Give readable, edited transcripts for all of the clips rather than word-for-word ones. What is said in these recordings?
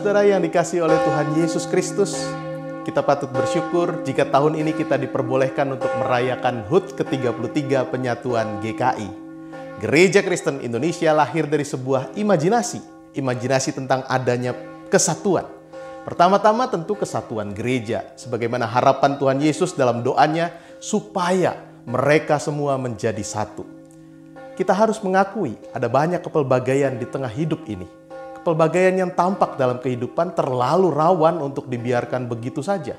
Saudara-saudara yang dikasihi oleh Tuhan Yesus Kristus, kita patut bersyukur jika tahun ini kita diperbolehkan untuk merayakan HUT ke-33 penyatuan GKI. Gereja Kristen Indonesia lahir dari sebuah imajinasi tentang adanya kesatuan. Pertama-tama tentu kesatuan gereja, sebagaimana harapan Tuhan Yesus dalam doanya supaya mereka semua menjadi satu. Kita harus mengakui ada banyak kepelbagaian di tengah hidup ini. Kepelbagaian yang tampak dalam kehidupan terlalu rawan untuk dibiarkan begitu saja.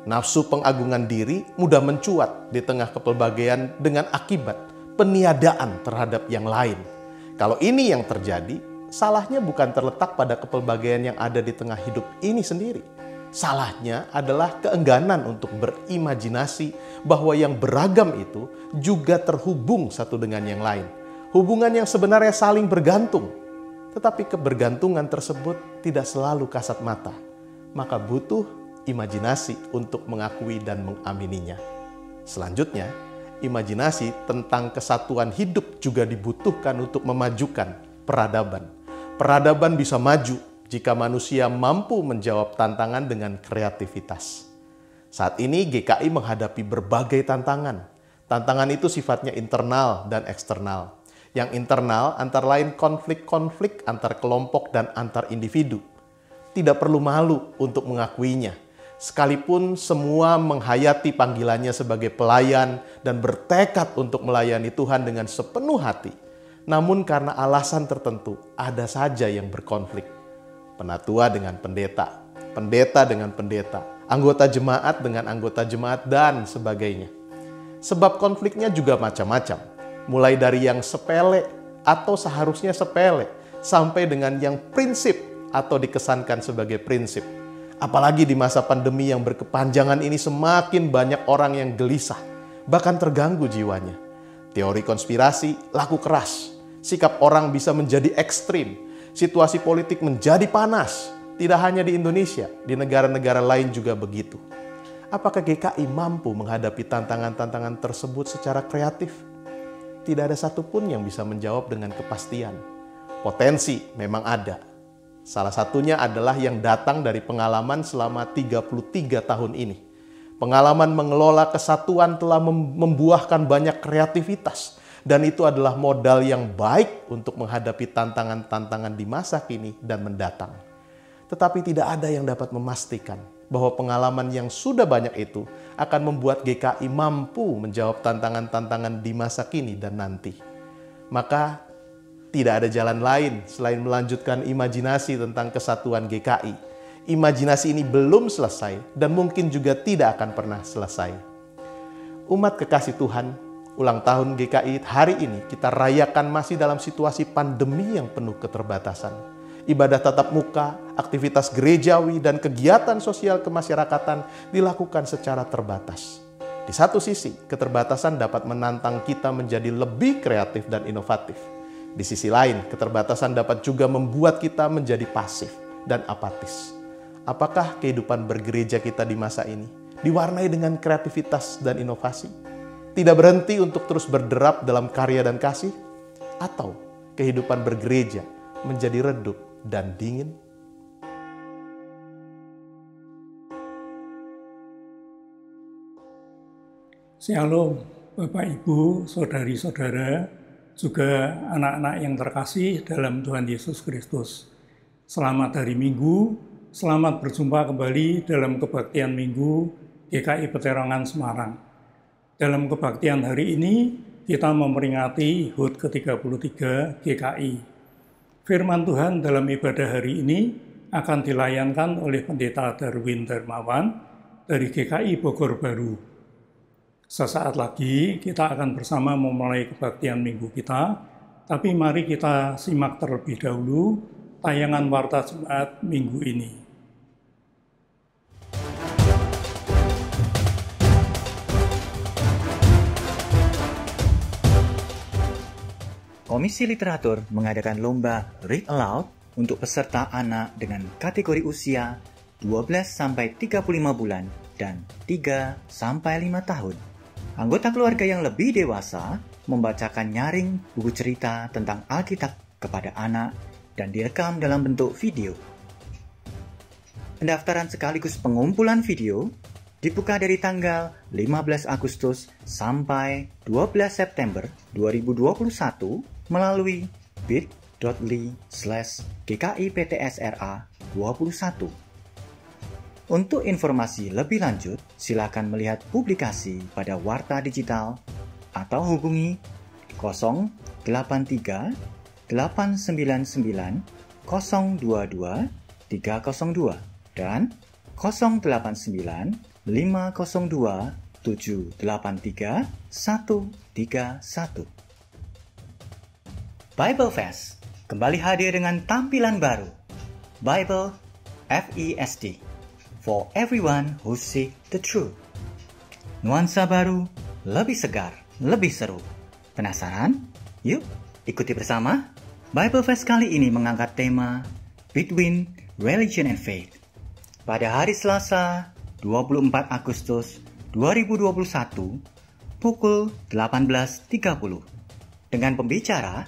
Nafsu pengagungan diri mudah mencuat di tengah kepelbagaian dengan akibat peniadaan terhadap yang lain. Kalau ini yang terjadi, salahnya bukan terletak pada kepelbagaian yang ada di tengah hidup ini sendiri. Salahnya adalah keengganan untuk berimajinasi bahwa yang beragam itu juga terhubung satu dengan yang lain. Hubungan yang sebenarnya saling bergantung. Tetapi kebergantungan tersebut tidak selalu kasat mata. Maka butuh imajinasi untuk mengakui dan mengamininya. Selanjutnya, imajinasi tentang kesatuan hidup juga dibutuhkan untuk memajukan peradaban. Peradaban bisa maju jika manusia mampu menjawab tantangan dengan kreativitas. Saat ini GKI menghadapi berbagai tantangan. Tantangan itu sifatnya internal dan eksternal. Yang internal antara lain konflik-konflik antar kelompok dan antar individu. Tidak perlu malu untuk mengakuinya. Sekalipun semua menghayati panggilannya sebagai pelayan dan bertekad untuk melayani Tuhan dengan sepenuh hati. Namun karena alasan tertentu ada saja yang berkonflik. Penatua dengan pendeta, pendeta dengan pendeta, anggota jemaat dengan anggota jemaat dan sebagainya. Sebab konfliknya juga macam-macam. Mulai dari yang sepele atau seharusnya sepele, sampai dengan yang prinsip atau dikesankan sebagai prinsip. Apalagi di masa pandemi yang berkepanjangan ini semakin banyak orang yang gelisah, bahkan terganggu jiwanya. Teori konspirasi laku keras, sikap orang bisa menjadi ekstrim, situasi politik menjadi panas. Tidak hanya di Indonesia, di negara-negara lain juga begitu. Apakah GKI mampu menghadapi tantangan-tantangan tersebut secara kreatif? Tidak ada satupun yang bisa menjawab dengan kepastian. Potensi memang ada. Salah satunya adalah yang datang dari pengalaman selama 33 tahun ini. Pengalaman mengelola kesatuan telah membuahkan banyak kreativitas. Dan itu adalah modal yang baik untuk menghadapi tantangan-tantangan di masa kini dan mendatang. Tetapi tidak ada yang dapat memastikan bahwa pengalaman yang sudah banyak itu akan membuat GKI mampu menjawab tantangan-tantangan di masa kini dan nanti. Maka tidak ada jalan lain selain melanjutkan imajinasi tentang kesatuan GKI. Imajinasi ini belum selesai dan mungkin juga tidak akan pernah selesai. Umat kekasih Tuhan, ulang tahun GKI hari ini kita rayakan masih dalam situasi pandemi yang penuh keterbatasan. Ibadah tatap muka, aktivitas gerejawi, dan kegiatan sosial kemasyarakatan dilakukan secara terbatas. Di satu sisi, keterbatasan dapat menantang kita menjadi lebih kreatif dan inovatif. Di sisi lain, keterbatasan dapat juga membuat kita menjadi pasif dan apatis. Apakah kehidupan bergereja kita di masa ini diwarnai dengan kreativitas dan inovasi? Tidak berhenti untuk terus berderap dalam karya dan kasih? Atau kehidupan bergereja menjadi redup dan dingin? Shalom Bapak Ibu, Saudari-saudara, juga anak-anak yang terkasih dalam Tuhan Yesus Kristus. Selamat hari Minggu, selamat berjumpa kembali dalam kebaktian Minggu GKI Peterangan Semarang. Dalam kebaktian hari ini, kita memperingati HUT ke-33 GKI. Firman Tuhan dalam ibadah hari ini akan dilayankan oleh Pendeta Darwin Darmawan dari GKI Bogor Baru. Sesaat lagi kita akan bersama memulai kebaktian minggu kita, tapi mari kita simak terlebih dahulu tayangan Warta Jumat minggu ini. Komisi Literatur mengadakan lomba Read Aloud untuk peserta anak dengan kategori usia 12-35 bulan dan 3-5 tahun. Anggota keluarga yang lebih dewasa membacakan nyaring buku cerita tentang Alkitab kepada anak dan direkam dalam bentuk video. Pendaftaran sekaligus pengumpulan video dibuka dari tanggal 15 Agustus sampai 12 September 2021 melalui bit.ly/GKIPTSRA21. Untuk informasi lebih lanjut, silakan melihat publikasi pada Warta Digital atau hubungi 083 899 022 302 dan 089 502 783 131. Bible Fest kembali hadir dengan tampilan baru. Bible FEST, for everyone who seek the truth. Nuansa baru, lebih segar, lebih seru. Penasaran? Yuk, ikuti bersama. Bible Fest kali ini mengangkat tema Between Religion and Faith. Pada hari Selasa, 24 Agustus 2021, pukul 18.30. Dengan pembicara,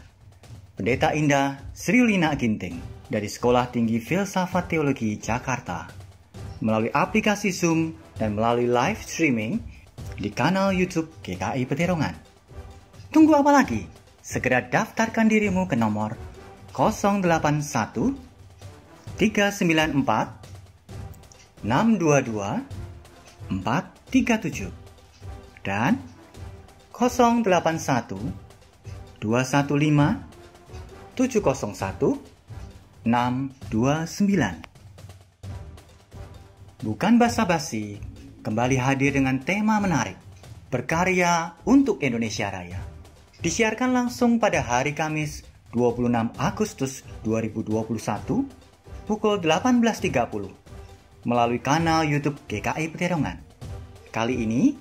Pendeta Indah Sriulina Ginting dari Sekolah Tinggi Filsafat Teologi Jakarta, melalui aplikasi Zoom dan melalui live streaming di kanal YouTube GKI Peterongan. Tunggu apa lagi? Segera daftarkan dirimu ke nomor 081 394 622 437 dan 081 215 701 629. Bukan basa-basi, kembali hadir dengan tema menarik, berkarya untuk Indonesia Raya. Disiarkan langsung pada hari Kamis 26 Agustus 2021 pukul 18.30 melalui kanal YouTube GKI Peterongan. Kali ini,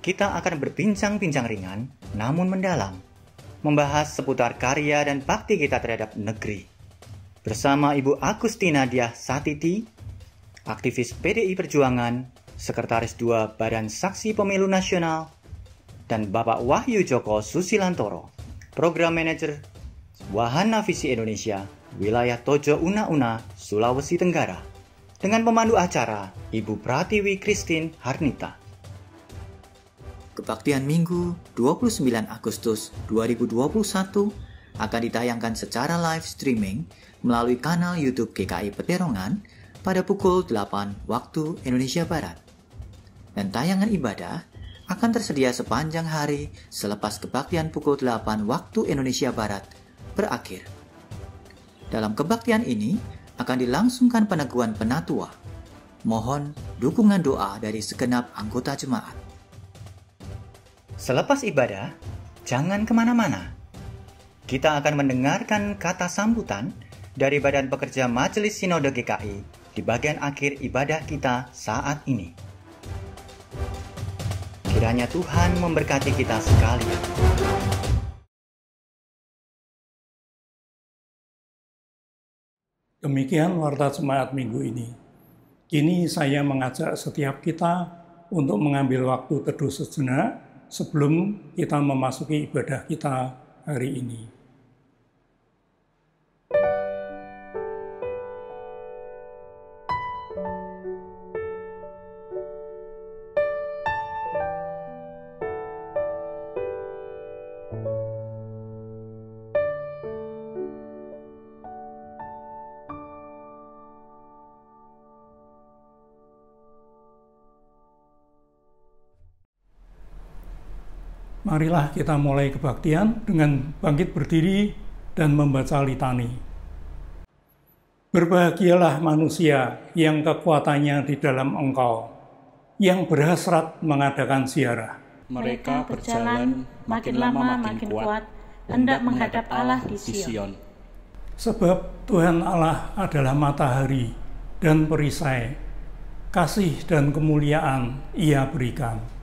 kita akan berbincang-bincang ringan namun mendalam, membahas seputar karya dan bakti kita terhadap negeri. Bersama Ibu Agustina Diah Satiti, aktivis PDI Perjuangan, Sekretaris 2 Badan Saksi Pemilu Nasional, dan Bapak Wahyu Joko Susilantoro, Program Manajer Wahana Visi Indonesia, Wilayah Tojo Una-Una, Sulawesi Tenggara, dengan pemandu acara Ibu Pratiwi Christine Harnita. Kebaktian Minggu 29 Agustus 2021 akan ditayangkan secara live streaming melalui kanal YouTube GKI Peterongan pada pukul 8 waktu Indonesia Barat. Dan tayangan ibadah akan tersedia sepanjang hari selepas kebaktian pukul 8 waktu Indonesia Barat berakhir. Dalam kebaktian ini akan dilangsungkan peneguhan penatua. Mohon dukungan doa dari segenap anggota jemaat. Selepas ibadah, jangan kemana-mana. Kita akan mendengarkan kata sambutan dari Badan Pekerja Majelis Sinode GKI di bagian akhir ibadah kita saat ini. Kiranya Tuhan memberkati kita sekalian. Demikian Warta Jemaat minggu ini. Kini saya mengajak setiap kita untuk mengambil waktu teduh sejenak sebelum kita memasuki ibadah kita hari ini. Marilah kita mulai kebaktian dengan bangkit berdiri dan membaca litani. Berbahagialah manusia yang kekuatannya di dalam Engkau, yang berhasrat mengadakan ziarah. Mereka berjalan makin lama makin kuat, hendak menghadap Allah di Sion. Sebab Tuhan Allah adalah matahari dan perisai, kasih dan kemuliaan Ia berikan.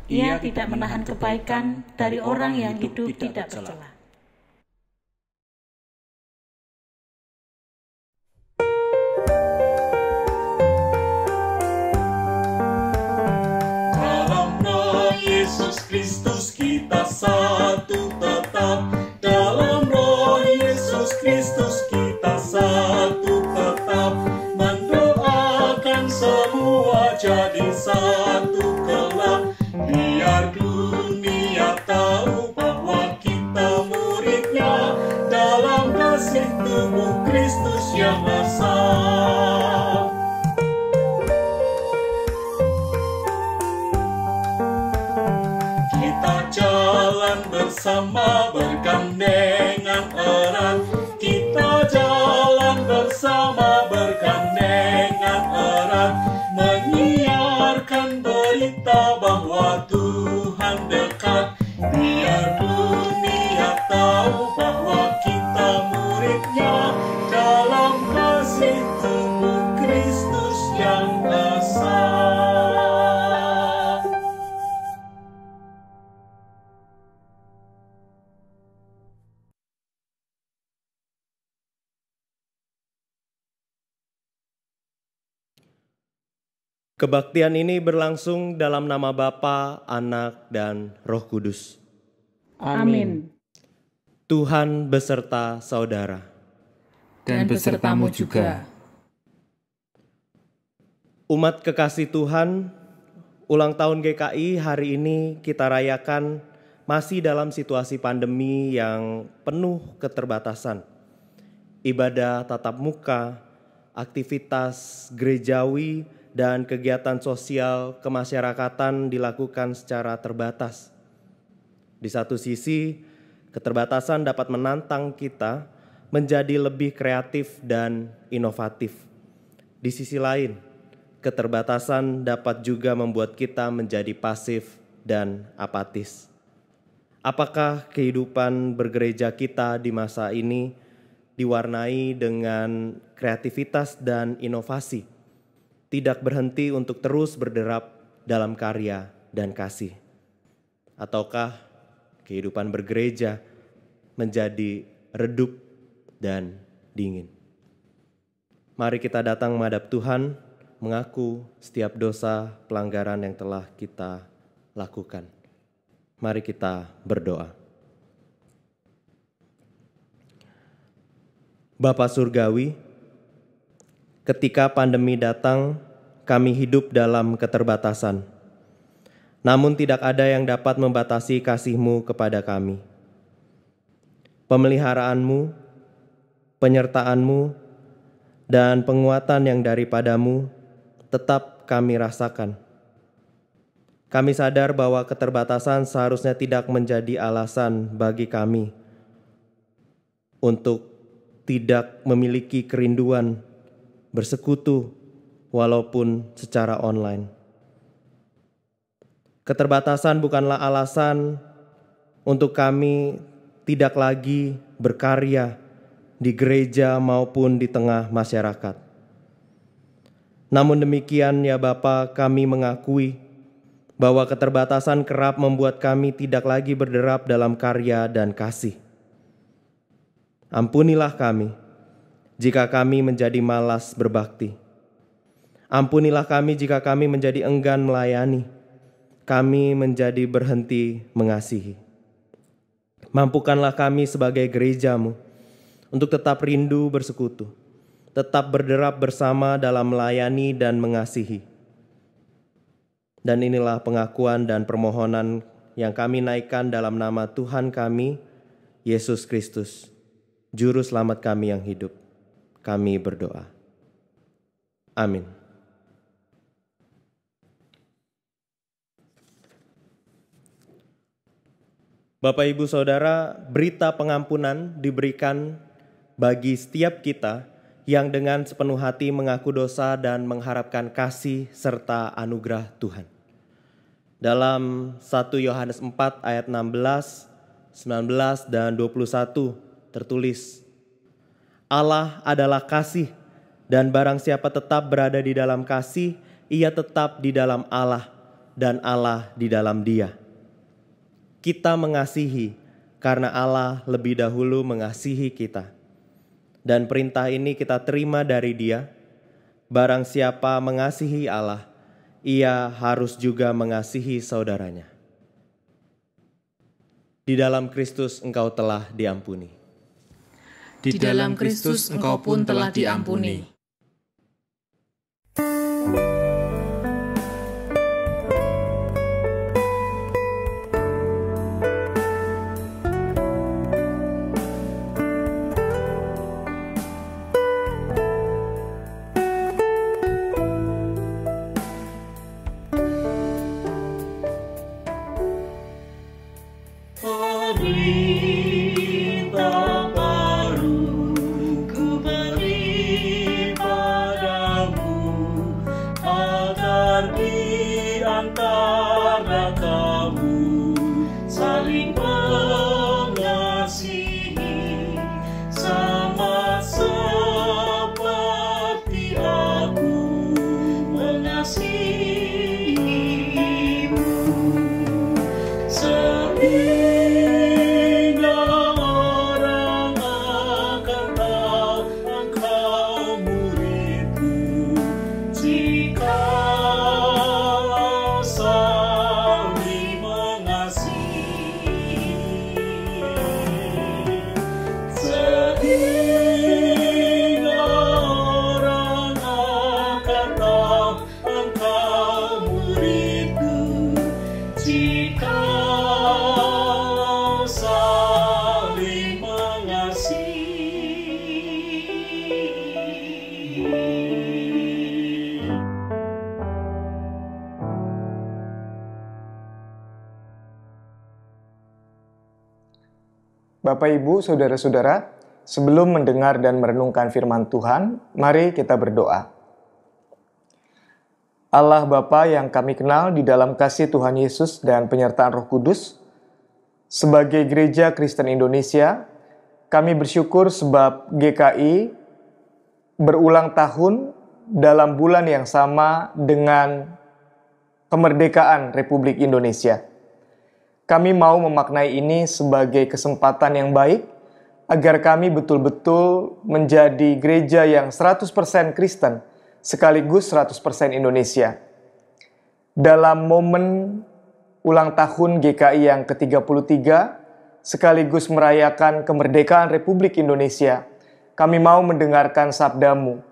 Ia tidak menahan kebaikan dari orang yang hidup tidak bercela. Dalam nama Yesus Kristus kita satu tetap. Dalam roh Yesus Kristus kita satu tetap. Mendoakan jalan bersama bergandengan erat. Kita jalan bersama bergandengan erat, menyiarkan berita bahwa Tuhan dekat. Biar dunia tahu bahwa kita murid-Nya dalam kasih tubuh Kristus yang esa. Kebaktian ini berlangsung dalam nama Bapa, Anak, dan Roh Kudus. Amin. Tuhan beserta saudara. Dan besertamu juga. Umat kekasih Tuhan, ulang tahun GKI hari ini kita rayakan masih dalam situasi pandemi yang penuh keterbatasan. Ibadah tatap muka, aktivitas gerejawi, dan kegiatan sosial kemasyarakatan dilakukan secara terbatas. Di satu sisi, keterbatasan dapat menantang kita menjadi lebih kreatif dan inovatif. Di sisi lain, keterbatasan dapat juga membuat kita menjadi pasif dan apatis. Apakah kehidupan bergereja kita di masa ini diwarnai dengan kreativitas dan inovasi? Tidak berhenti untuk terus berderap dalam karya dan kasih? Ataukah kehidupan bergereja menjadi redup dan dingin? Mari kita datang menghadap Tuhan, mengaku setiap dosa pelanggaran yang telah kita lakukan. Mari kita berdoa. Bapa Surgawi, ketika pandemi datang, kami hidup dalam keterbatasan. Namun tidak ada yang dapat membatasi kasih-Mu kepada kami. Pemeliharaanmu, penyertaan-Mu, dan penguatan yang daripadamu tetap kami rasakan. Kami sadar bahwa keterbatasan seharusnya tidak menjadi alasan bagi kami untuk tidak memiliki kerinduan bersekutu walaupun secara online. Keterbatasan bukanlah alasan untuk kami tidak lagi berkarya di gereja maupun di tengah masyarakat. Namun demikian ya Bapa, kami mengakui bahwa keterbatasan kerap membuat kami tidak lagi berderap dalam karya dan kasih. Ampunilah kami jika kami menjadi malas berbakti. Ampunilah kami jika kami menjadi enggan melayani. Kami menjadi berhenti mengasihi. Mampukanlah kami sebagai gereja-Mu untuk tetap rindu bersekutu, tetap berderap bersama dalam melayani dan mengasihi. Dan inilah pengakuan dan permohonan yang kami naikkan dalam nama Tuhan kami, Yesus Kristus, Juru Selamat kami yang hidup. Kami berdoa. Amin. Bapak, Ibu, Saudara, berita pengampunan diberikan bagi setiap kita yang dengan sepenuh hati mengaku dosa dan mengharapkan kasih serta anugerah Tuhan. Dalam 1 Yohanes 4 ayat 16, 19, dan 21 tertulis, Allah adalah kasih, dan barang siapa tetap berada di dalam kasih, ia tetap di dalam Allah, dan Allah di dalam dia. Kita mengasihi karena Allah lebih dahulu mengasihi kita. Dan perintah ini kita terima dari Dia. Barang siapa mengasihi Allah, ia harus juga mengasihi saudaranya. Di dalam Kristus engkau telah diampuni. Di dalam Kristus engkau pun telah diampuni. perintah baru ku beri padamu, agar di antara kamu saling mengasihi, sama seperti aku mengasihimu. Sehingga orang akan tahu engkau muridku, jika saling mengasihi. Sehingga orang akan tahu engkau muridku, jika saling mengasihi. Bapak, Ibu, Saudara-saudara, sebelum mendengar dan merenungkan firman Tuhan, mari kita berdoa. Allah Bapa yang kami kenal di dalam kasih Tuhan Yesus dan penyertaan Roh Kudus, sebagai Gereja Kristen Indonesia, kami bersyukur sebab GKI berulang tahun dalam bulan yang sama dengan kemerdekaan Republik Indonesia. Kami mau memaknai ini sebagai kesempatan yang baik agar kami betul-betul menjadi gereja yang 100% Kristen sekaligus 100% Indonesia. Dalam momen ulang tahun GKI yang ke-33 sekaligus merayakan kemerdekaan Republik Indonesia, kami mau mendengarkan sabda-Mu.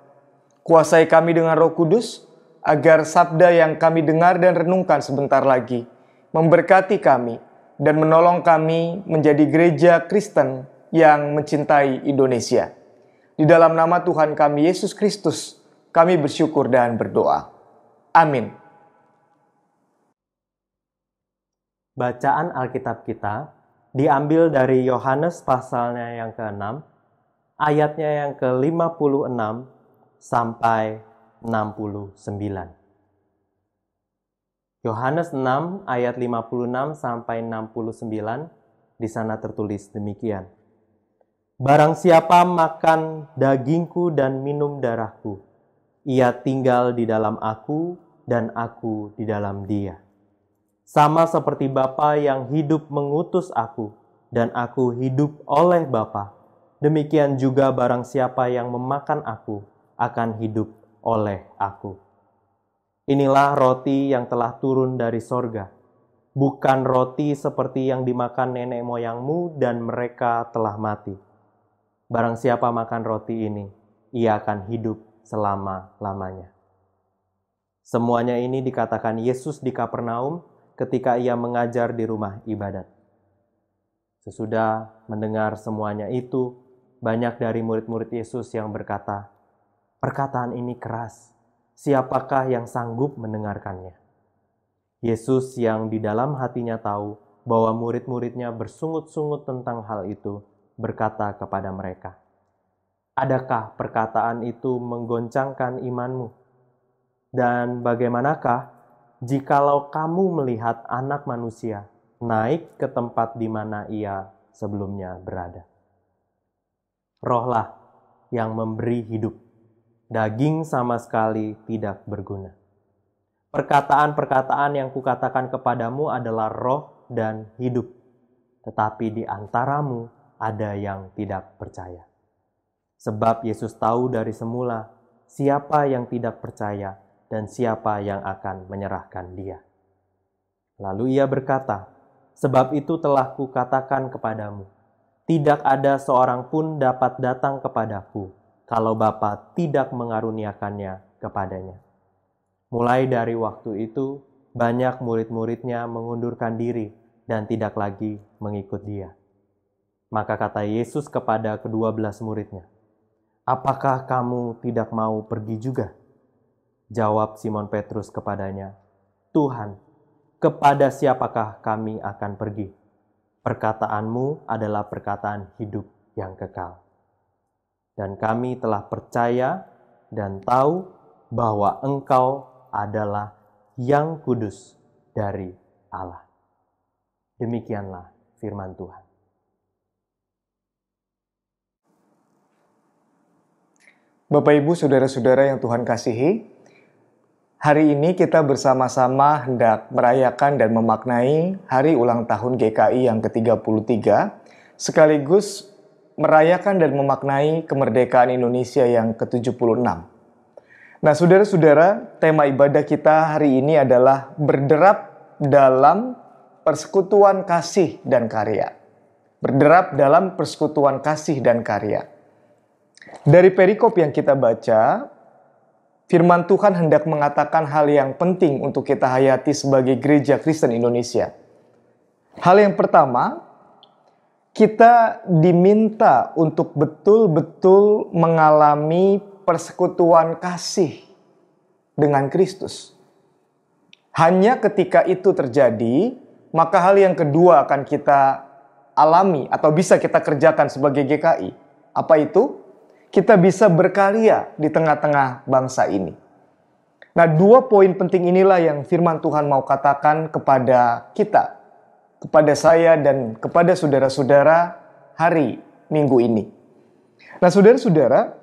Kuasai kami dengan Roh Kudus agar sabda yang kami dengar dan renungkan sebentar lagi memberkati kami dan menolong kami menjadi gereja Kristen yang mencintai Indonesia. Di dalam nama Tuhan kami Yesus Kristus, kami bersyukur dan berdoa. Amin. Bacaan Alkitab kita diambil dari Yohanes pasalnya yang ke-6, ayatnya yang ke-56 sampai 69. Yohanes 6 ayat 56 sampai 69, di sana tertulis demikian. Barang siapa makan dagingku dan minum darahku, ia tinggal di dalam aku dan aku di dalam dia. Sama seperti Bapa yang hidup mengutus aku dan aku hidup oleh Bapa, demikian juga barang siapa yang memakan aku akan hidup oleh aku. Inilah roti yang telah turun dari sorga, bukan roti seperti yang dimakan nenek moyangmu dan mereka telah mati. Barang siapa makan roti ini, ia akan hidup selama-lamanya. Semuanya ini dikatakan Yesus di Kapernaum ketika ia mengajar di rumah ibadat. Sesudah mendengar semuanya itu, banyak dari murid-murid Yesus yang berkata, "Perkataan ini keras. Siapakah yang sanggup mendengarkannya?" Yesus yang di dalam hatinya tahu bahwa murid-muridnya bersungut-sungut tentang hal itu, berkata kepada mereka, "Adakah perkataan itu menggoncangkan imanmu? Dan bagaimanakah jikalau kamu melihat Anak Manusia naik ke tempat di mana ia sebelumnya berada?" Rohlah yang memberi hidup. Daging sama sekali tidak berguna. Perkataan-perkataan yang kukatakan kepadamu adalah roh dan hidup, tetapi di antaramu ada yang tidak percaya. Sebab Yesus tahu dari semula siapa yang tidak percaya dan siapa yang akan menyerahkan dia. Lalu ia berkata, "Sebab itu telah kukatakan kepadamu, tidak ada seorang pun dapat datang kepadaku kalau Bapa tidak mengaruniakannya kepadanya." Mulai dari waktu itu, banyak murid-muridnya mengundurkan diri dan tidak lagi mengikut dia. Maka kata Yesus kepada ke-12 muridnya, "Apakah kamu tidak mau pergi juga?" Jawab Simon Petrus kepadanya, "Tuhan, kepada siapakah kami akan pergi? Perkataanmu adalah perkataan hidup yang kekal. Dan kami telah percaya dan tahu bahwa Engkau adalah yang kudus dari Allah. Demikianlah firman Tuhan. Bapak, Ibu, Saudara-saudara yang Tuhan kasihi, hari ini kita bersama-sama hendak merayakan dan memaknai hari ulang tahun GKI yang ke-33, sekaligus merayakan dan memaknai kemerdekaan Indonesia yang ke-76. Nah, saudara-saudara, tema ibadah kita hari ini adalah berderap dalam persekutuan kasih dan karya. Berderap dalam persekutuan kasih dan karya. Dari perikop yang kita baca, firman Tuhan hendak mengatakan hal yang penting untuk kita hayati sebagai Gereja Kristen Indonesia. Hal yang pertama, kita diminta untuk betul-betul mengalami persekutuan kasih dengan Kristus. Hanya ketika itu terjadi, maka hal yang kedua akan kita alami atau bisa kita kerjakan sebagai GKI. Apa itu? Kita bisa berkarya di tengah-tengah bangsa ini. Nah, 2 poin penting inilah yang firman Tuhan mau katakan kepada kita, kepada saya dan kepada saudara-saudara hari Minggu ini. Nah, saudara-saudara,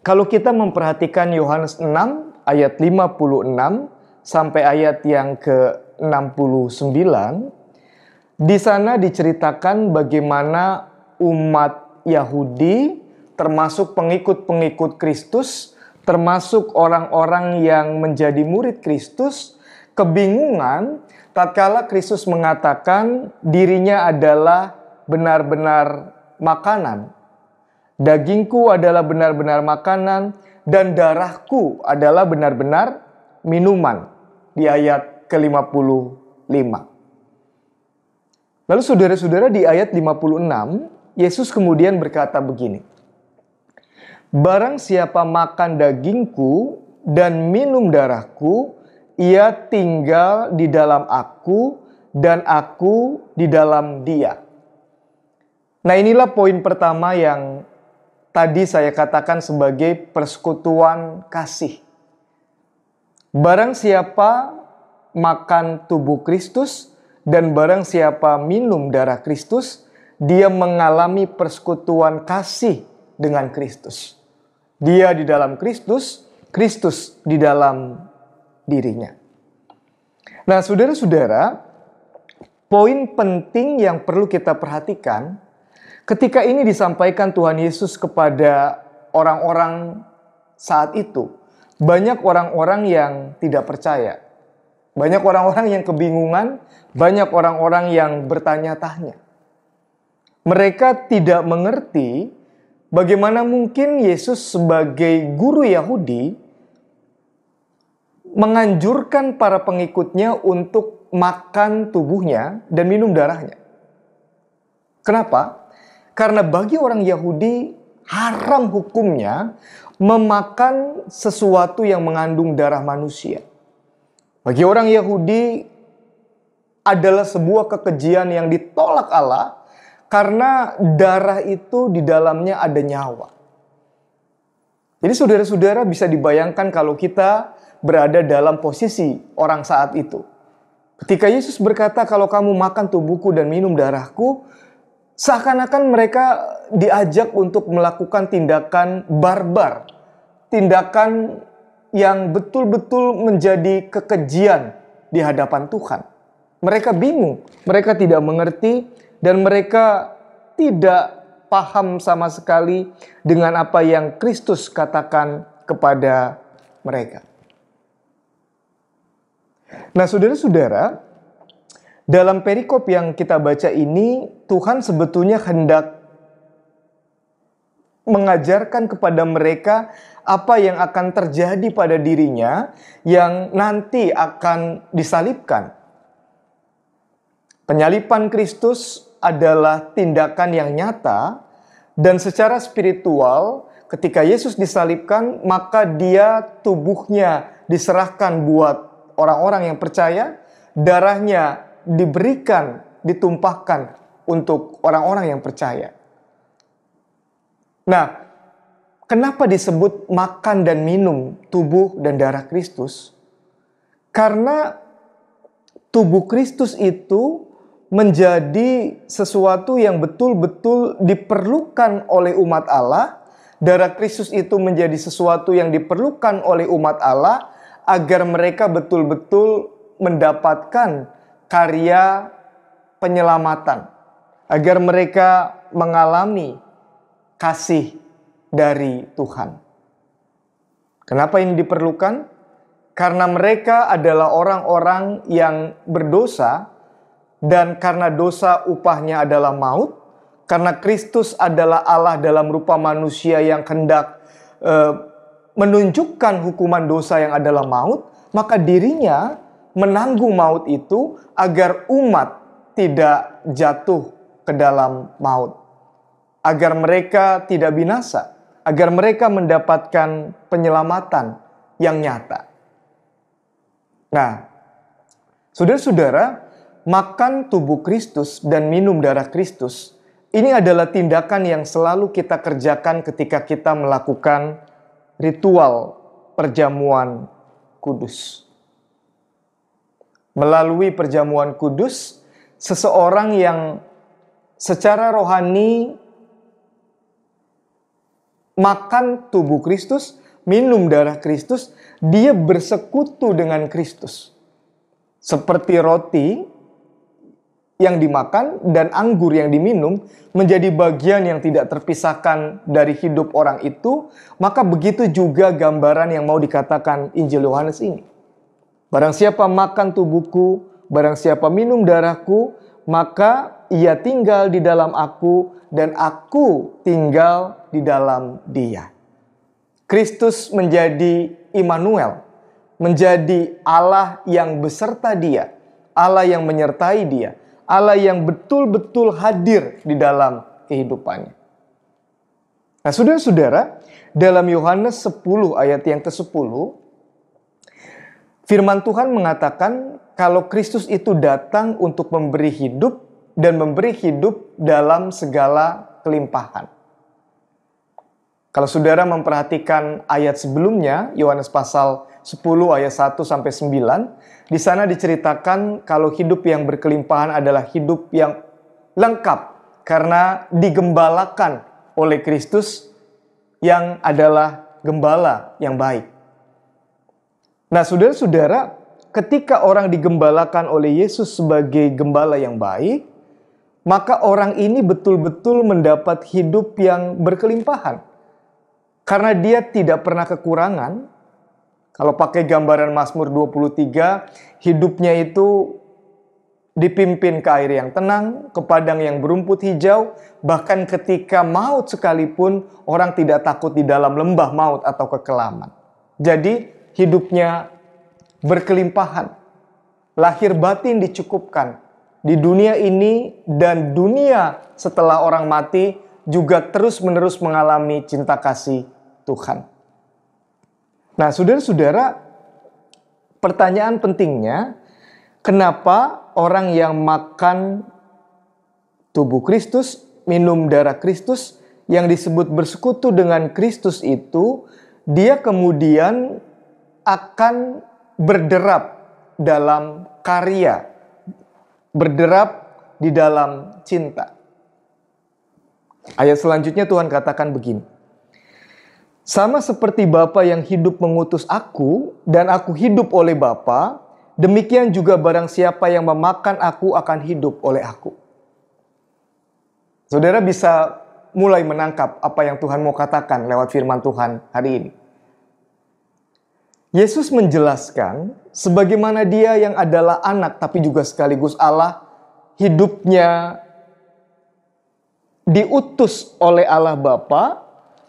kalau kita memperhatikan Yohanes 6 ayat 56 sampai ayat yang ke-69, di sana diceritakan bagaimana umat Yahudi termasuk pengikut-pengikut Kristus, termasuk orang-orang yang menjadi murid Kristus, kebingungan tatkala Kristus mengatakan dirinya adalah benar-benar makanan. Dagingku adalah benar-benar makanan, dan darahku adalah benar-benar minuman. Di ayat ke-55. Lalu saudara-saudara, di ayat 56, Yesus kemudian berkata begini, "Barang siapa makan dagingku dan minum darahku, ia tinggal di dalam aku dan aku di dalam dia." Nah, inilah poin pertama yang tadi saya katakan sebagai persekutuan kasih. Barang siapa makan tubuh Kristus dan barang siapa minum darah Kristus, dia mengalami persekutuan kasih dengan Kristus. Dia di dalam Kristus, Kristus di dalam dirinya. Nah, saudara-saudara, poin penting yang perlu kita perhatikan ketika ini disampaikan Tuhan Yesus kepada orang-orang saat itu. Banyak orang-orang yang tidak percaya. Banyak orang-orang yang kebingungan, banyak orang-orang yang bertanya-tanya. Mereka tidak mengerti bagaimana mungkin Yesus sebagai guru Yahudi menganjurkan para pengikutnya untuk makan tubuhnya dan minum darahnya. Kenapa? Karena bagi orang Yahudi haram hukumnya memakan sesuatu yang mengandung darah manusia. Bagi orang Yahudi adalah sebuah kekejian yang ditolak Allah, karena darah itu di dalamnya ada nyawa. Jadi saudara-saudara bisa dibayangkan kalau kita berada dalam posisi orang saat itu. Ketika Yesus berkata, "Kalau kamu makan tubuhku dan minum darahku," seakan-akan mereka diajak untuk melakukan tindakan barbar. Tindakan yang betul-betul menjadi kekejian di hadapan Tuhan. Mereka bingung, mereka tidak mengerti, dan mereka tidak paham sama sekali dengan apa yang Kristus katakan kepada mereka. Nah, saudara-saudara, dalam perikop yang kita baca ini, Tuhan sebetulnya hendak mengajarkan kepada mereka apa yang akan terjadi pada dirinya yang nanti akan disalibkan. Penyaliban Kristus adalah tindakan yang nyata, dan secara spiritual ketika Yesus disalibkan, maka dia tubuhnya diserahkan buat orang-orang yang percaya, darahnya diberikan, ditumpahkan untuk orang-orang yang percaya. Nah, kenapa disebut makan dan minum tubuh dan darah Kristus? Karena tubuh Kristus itu menjadi sesuatu yang betul-betul diperlukan oleh umat Allah. Darah Kristus itu menjadi sesuatu yang diperlukan oleh umat Allah agar mereka betul-betul mendapatkan karya penyelamatan, agar mereka mengalami kasih dari Tuhan. Kenapa ini diperlukan? Karena mereka adalah orang-orang yang berdosa, dan karena dosa upahnya adalah maut. Karena Kristus adalah Allah dalam rupa manusia yang hendak menunjukkan hukuman dosa yang adalah maut, maka dirinya menanggung maut itu agar umat tidak jatuh ke dalam maut, agar mereka tidak binasa, agar mereka mendapatkan penyelamatan yang nyata. Nah, saudara-saudara, makan tubuh Kristus dan minum darah Kristus ini adalah tindakan yang selalu kita kerjakan ketika kita melakukan ritual perjamuan kudus. Melalui perjamuan kudus, seseorang yang secara rohani makan tubuh Kristus, minum darah Kristus, dia bersekutu dengan Kristus. Seperti roti yang dimakan dan anggur yang diminum menjadi bagian yang tidak terpisahkan dari hidup orang itu, maka begitu juga gambaran yang mau dikatakan Injil Yohanes ini. Barang siapa makan tubuhku, barang siapa minum darahku, maka ia tinggal di dalam aku dan aku tinggal di dalam dia. Kristus menjadi Immanuel, menjadi Allah yang beserta dia, Allah yang menyertai dia, Allah yang betul-betul hadir di dalam kehidupannya. Nah, saudara-saudara, dalam Yohanes 10 ayat yang ke-10, firman Tuhan mengatakan kalau Kristus itu datang untuk memberi hidup dan memberi hidup dalam segala kelimpahan. Kalau saudara memperhatikan ayat sebelumnya, Yohanes pasal 10 ayat 1 sampai 9, di sana diceritakan kalau hidup yang berkelimpahan adalah hidup yang lengkap karena digembalakan oleh Kristus yang adalah gembala yang baik. Nah, saudara-saudara, ketika orang digembalakan oleh Yesus sebagai gembala yang baik, maka orang ini betul-betul mendapat hidup yang berkelimpahan. Karena dia tidak pernah kekurangan. Kalau pakai gambaran Mazmur 23, hidupnya itu dipimpin ke air yang tenang, ke padang yang berumput hijau, bahkan ketika maut sekalipun, orang tidak takut di dalam lembah maut atau kekelaman. Jadi, hidupnya berkelimpahan. Lahir batin dicukupkan. Di dunia ini dan dunia setelah orang mati juga terus-menerus mengalami cinta kasih Tuhan. Nah, saudara-saudara, pertanyaan pentingnya, kenapa orang yang makan tubuh Kristus, minum darah Kristus, yang disebut bersekutu dengan Kristus itu, dia kemudian akan berderap dalam karya, berderap di dalam cinta. Ayat selanjutnya Tuhan katakan begini, sama seperti Bapa yang hidup mengutus aku, dan aku hidup oleh Bapa, demikian juga barang siapa yang memakan aku akan hidup oleh aku. Saudara bisa mulai menangkap apa yang Tuhan mau katakan lewat firman Tuhan hari ini. Yesus menjelaskan sebagaimana dia yang adalah anak tapi juga sekaligus Allah, hidupnya diutus oleh Allah Bapa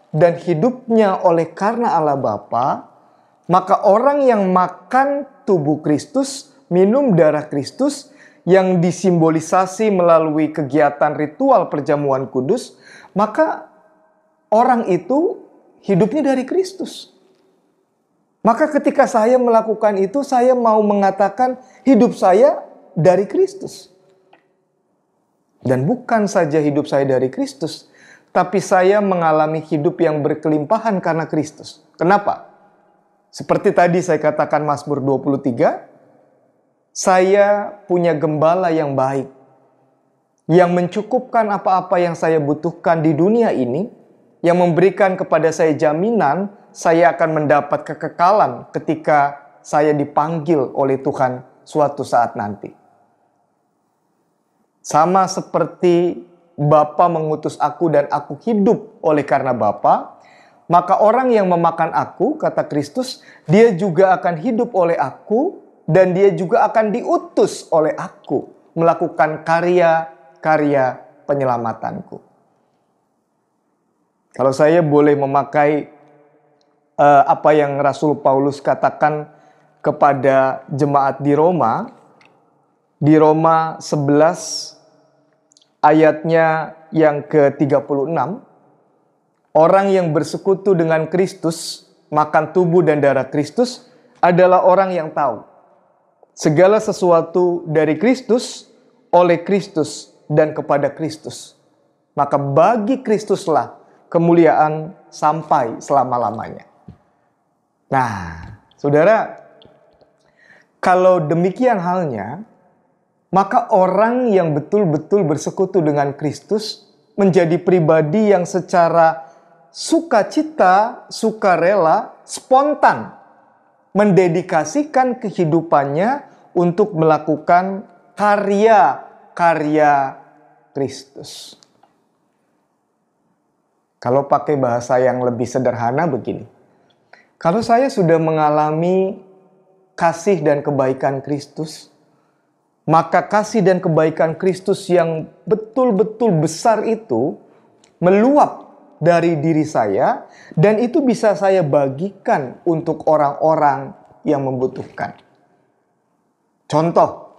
dan hidupnya oleh karena Allah Bapa, maka orang yang makan tubuh Kristus, minum darah Kristus yang disimbolisasi melalui kegiatan ritual perjamuan kudus, maka orang itu hidupnya dari Kristus. Maka ketika saya melakukan itu, saya mau mengatakan hidup saya dari Kristus. Dan bukan saja hidup saya dari Kristus, tapi saya mengalami hidup yang berkelimpahan karena Kristus. Kenapa? Seperti tadi saya katakan Mazmur 23, saya punya gembala yang baik, yang mencukupkan apa-apa yang saya butuhkan di dunia ini, yang memberikan kepada saya jaminan saya akan mendapat kekekalan ketika saya dipanggil oleh Tuhan suatu saat nanti. Sama seperti Bapa mengutus aku dan aku hidup oleh karena Bapa, maka orang yang memakan aku, kata Kristus, dia juga akan hidup oleh aku dan dia juga akan diutus oleh aku melakukan karya-karya penyelamatanku. Kalau saya boleh memakai apa yang Rasul Paulus katakan kepada jemaat di Roma 11 ayatnya yang ke-36, orang yang bersekutu dengan Kristus, makan tubuh dan darah Kristus, adalah orang yang tahu segala sesuatu dari Kristus, oleh Kristus, dan kepada Kristus. Maka bagi Kristuslah kemuliaan sampai selama-lamanya. Nah, saudara, kalau demikian halnya, maka orang yang betul-betul bersekutu dengan Kristus menjadi pribadi yang secara sukacita, sukarela, spontan mendedikasikan kehidupannya untuk melakukan karya-karya Kristus. Kalau pakai bahasa yang lebih sederhana begini, kalau saya sudah mengalami kasih dan kebaikan Kristus, maka kasih dan kebaikan Kristus yang betul-betul besar itu meluap dari diri saya, dan itu bisa saya bagikan untuk orang-orang yang membutuhkan. Contoh,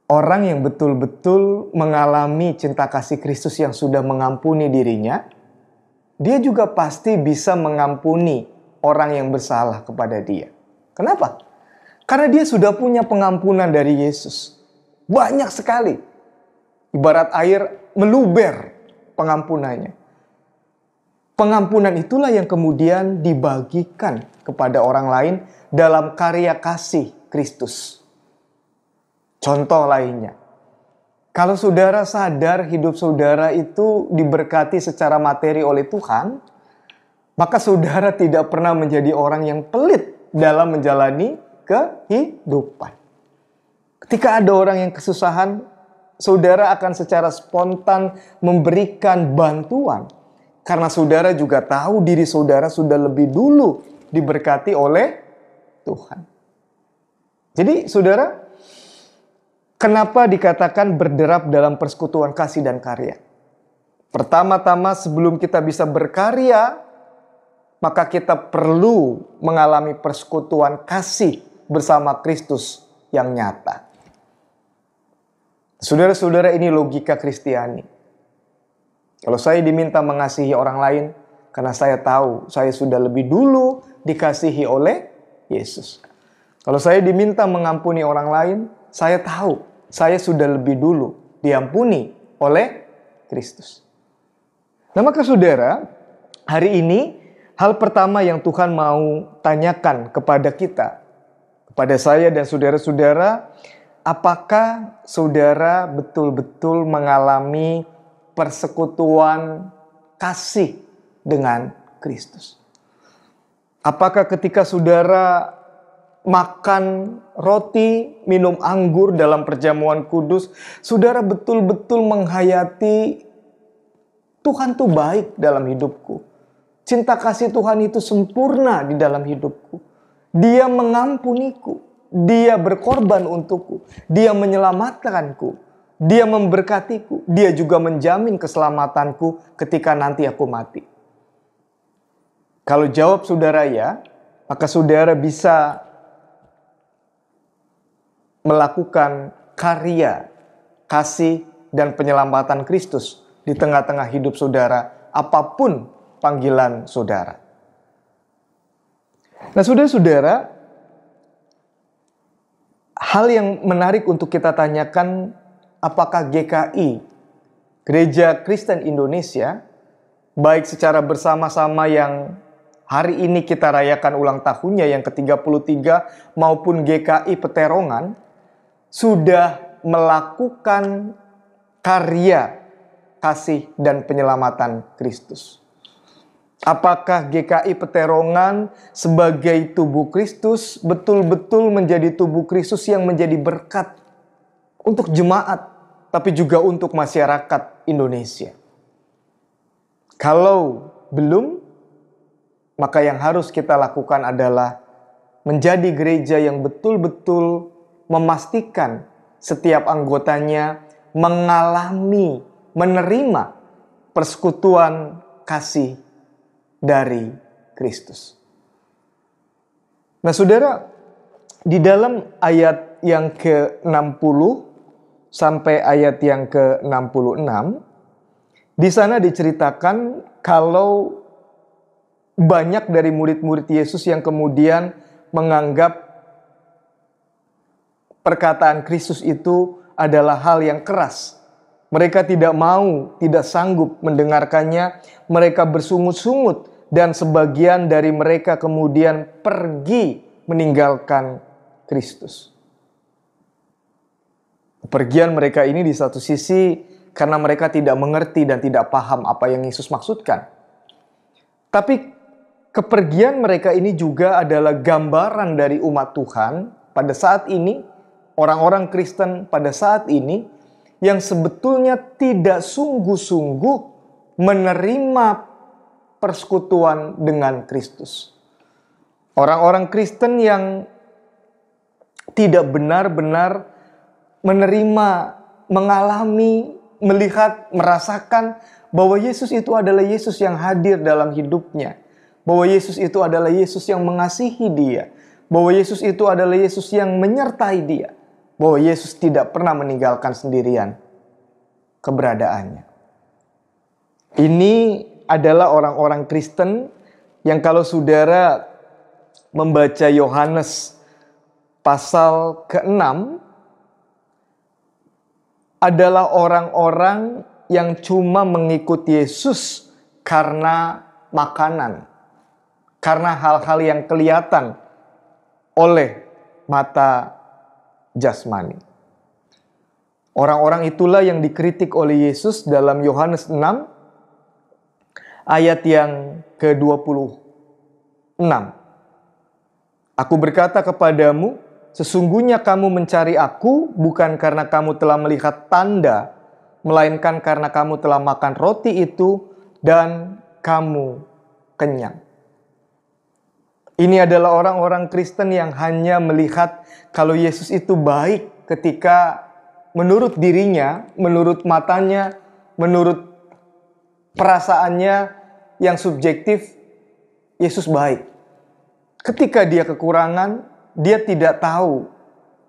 orang yang betul-betul mengalami cinta kasih Kristus yang sudah mengampuni dirinya, dia juga pasti bisa mengampuni orang yang bersalah kepada dia. Kenapa? Karena dia sudah punya pengampunan dari Yesus. Banyak sekali. Ibarat air meluber pengampunannya. Pengampunan itulah yang kemudian dibagikan kepada orang lain dalam karya kasih Kristus. Contoh lainnya, kalau saudara sadar hidup saudara itu diberkati secara materi oleh Tuhan, maka saudara tidak pernah menjadi orang yang pelit dalam menjalani kehidupan. Ketika ada orang yang kesusahan, saudara akan secara spontan memberikan bantuan. Karena saudara juga tahu diri saudara sudah lebih dulu diberkati oleh Tuhan. Jadi saudara, kenapa dikatakan berderap dalam persekutuan kasih dan karya? Pertama-tama sebelum kita bisa berkarya, maka kita perlu mengalami persekutuan kasih bersama Kristus yang nyata. Saudara-saudara, ini logika Kristiani. Kalau saya diminta mengasihi orang lain, karena saya tahu saya sudah lebih dulu dikasihi oleh Yesus. Kalau saya diminta mengampuni orang lain, saya tahu saya sudah lebih dulu diampuni oleh Kristus. Nah, maka saudara, hari ini hal pertama yang Tuhan mau tanyakan kepada kita, kepada saya dan saudara-saudara, apakah saudara betul-betul mengalami persekutuan kasih dengan Kristus? Apakah ketika saudara makan roti, minum anggur dalam perjamuan kudus, saudara betul-betul menghayati Tuhan itu baik dalam hidupku. Cinta kasih Tuhan itu sempurna di dalam hidupku. Dia mengampuniku, dia berkorban untukku, dia menyelamatkanku, dia memberkatiku, dia juga menjamin keselamatanku ketika nanti aku mati. Kalau jawab saudara ya, maka saudara bisa melakukan karya, kasih, dan penyelamatan Kristus di tengah-tengah hidup saudara, apapun panggilan saudara. Nah, saudara-saudara, hal yang menarik untuk kita tanyakan, apakah GKI, Gereja Kristen Indonesia, baik secara bersama-sama yang hari ini kita rayakan ulang tahunnya yang ke-33 maupun GKI Peterongan, sudah melakukan karya kasih dan penyelamatan Kristus. Apakah GKI Peterongan sebagai tubuh Kristus betul-betul menjadi tubuh Kristus yang menjadi berkat untuk jemaat, tapi juga untuk masyarakat Indonesia? Kalau belum, maka yang harus kita lakukan adalah menjadi gereja yang betul-betul memastikan setiap anggotanya mengalami, menerima persekutuan kasih dari Kristus. Nah, saudara, di dalam ayat yang ke-60 sampai ayat yang ke-66, di sana diceritakan kalau banyak dari murid-murid Yesus yang kemudian menganggap perkataan Kristus itu adalah hal yang keras. Mereka tidak mau, tidak sanggup mendengarkannya. Mereka bersungut-sungut dan sebagian dari mereka kemudian pergi meninggalkan Kristus. Kepergian mereka ini di satu sisi karena mereka tidak mengerti dan tidak paham apa yang Yesus maksudkan. Tapi kepergian mereka ini juga adalah gambaran dari umat Tuhan pada saat ini, orang-orang Kristen pada saat ini yang sebetulnya tidak sungguh-sungguh menerima persekutuan dengan Kristus. Orang-orang Kristen yang tidak benar-benar menerima, mengalami, melihat, merasakan bahwa Yesus itu adalah Yesus yang hadir dalam hidupnya. Bahwa Yesus itu adalah Yesus yang mengasihi dia. Bahwa Yesus itu adalah Yesus yang menyertai dia. Bahwa Yesus tidak pernah meninggalkan sendirian keberadaannya. Ini adalah orang-orang Kristen yang kalau saudara membaca Yohanes pasal ke-6, adalah orang-orang yang cuma mengikuti Yesus karena makanan, karena hal-hal yang kelihatan oleh mata jasmani. Orang-orang itulah yang dikritik oleh Yesus dalam Yohanes 6 ayat yang ke-26. Aku berkata kepadamu, sesungguhnya kamu mencari aku bukan karena kamu telah melihat tanda, melainkan karena kamu telah makan roti itu dan kamu kenyang. Ini adalah orang-orang Kristen yang hanya melihat kalau Yesus itu baik ketika menurut dirinya, menurut matanya, menurut perasaannya yang subjektif, Yesus baik. Ketika dia kekurangan, dia tidak tahu,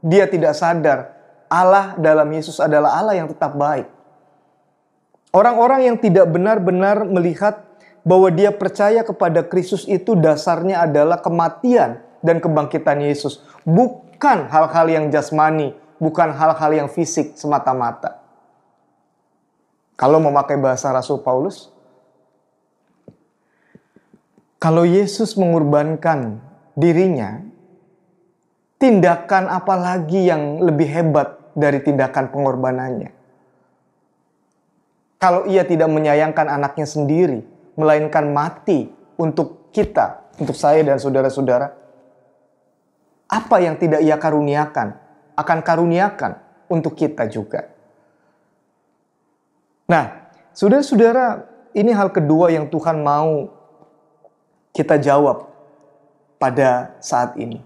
dia tidak sadar Allah dalam Yesus adalah Allah yang tetap baik. Orang-orang yang tidak benar-benar melihat bahwa dia percaya kepada Kristus itu dasarnya adalah kematian dan kebangkitan Yesus. Bukan hal-hal yang jasmani, bukan hal-hal yang fisik semata-mata. Kalau memakai bahasa Rasul Paulus, kalau Yesus mengorbankan dirinya, tindakan apa lagi yang lebih hebat dari tindakan pengorbanannya? Kalau ia tidak menyayangkan anaknya sendiri, melainkan mati untuk kita, untuk saya dan saudara-saudara, apa yang tidak ia karuniakan, akan karuniakan untuk kita juga. Nah, saudara-saudara, ini hal kedua yang Tuhan mau kita jawab pada saat ini.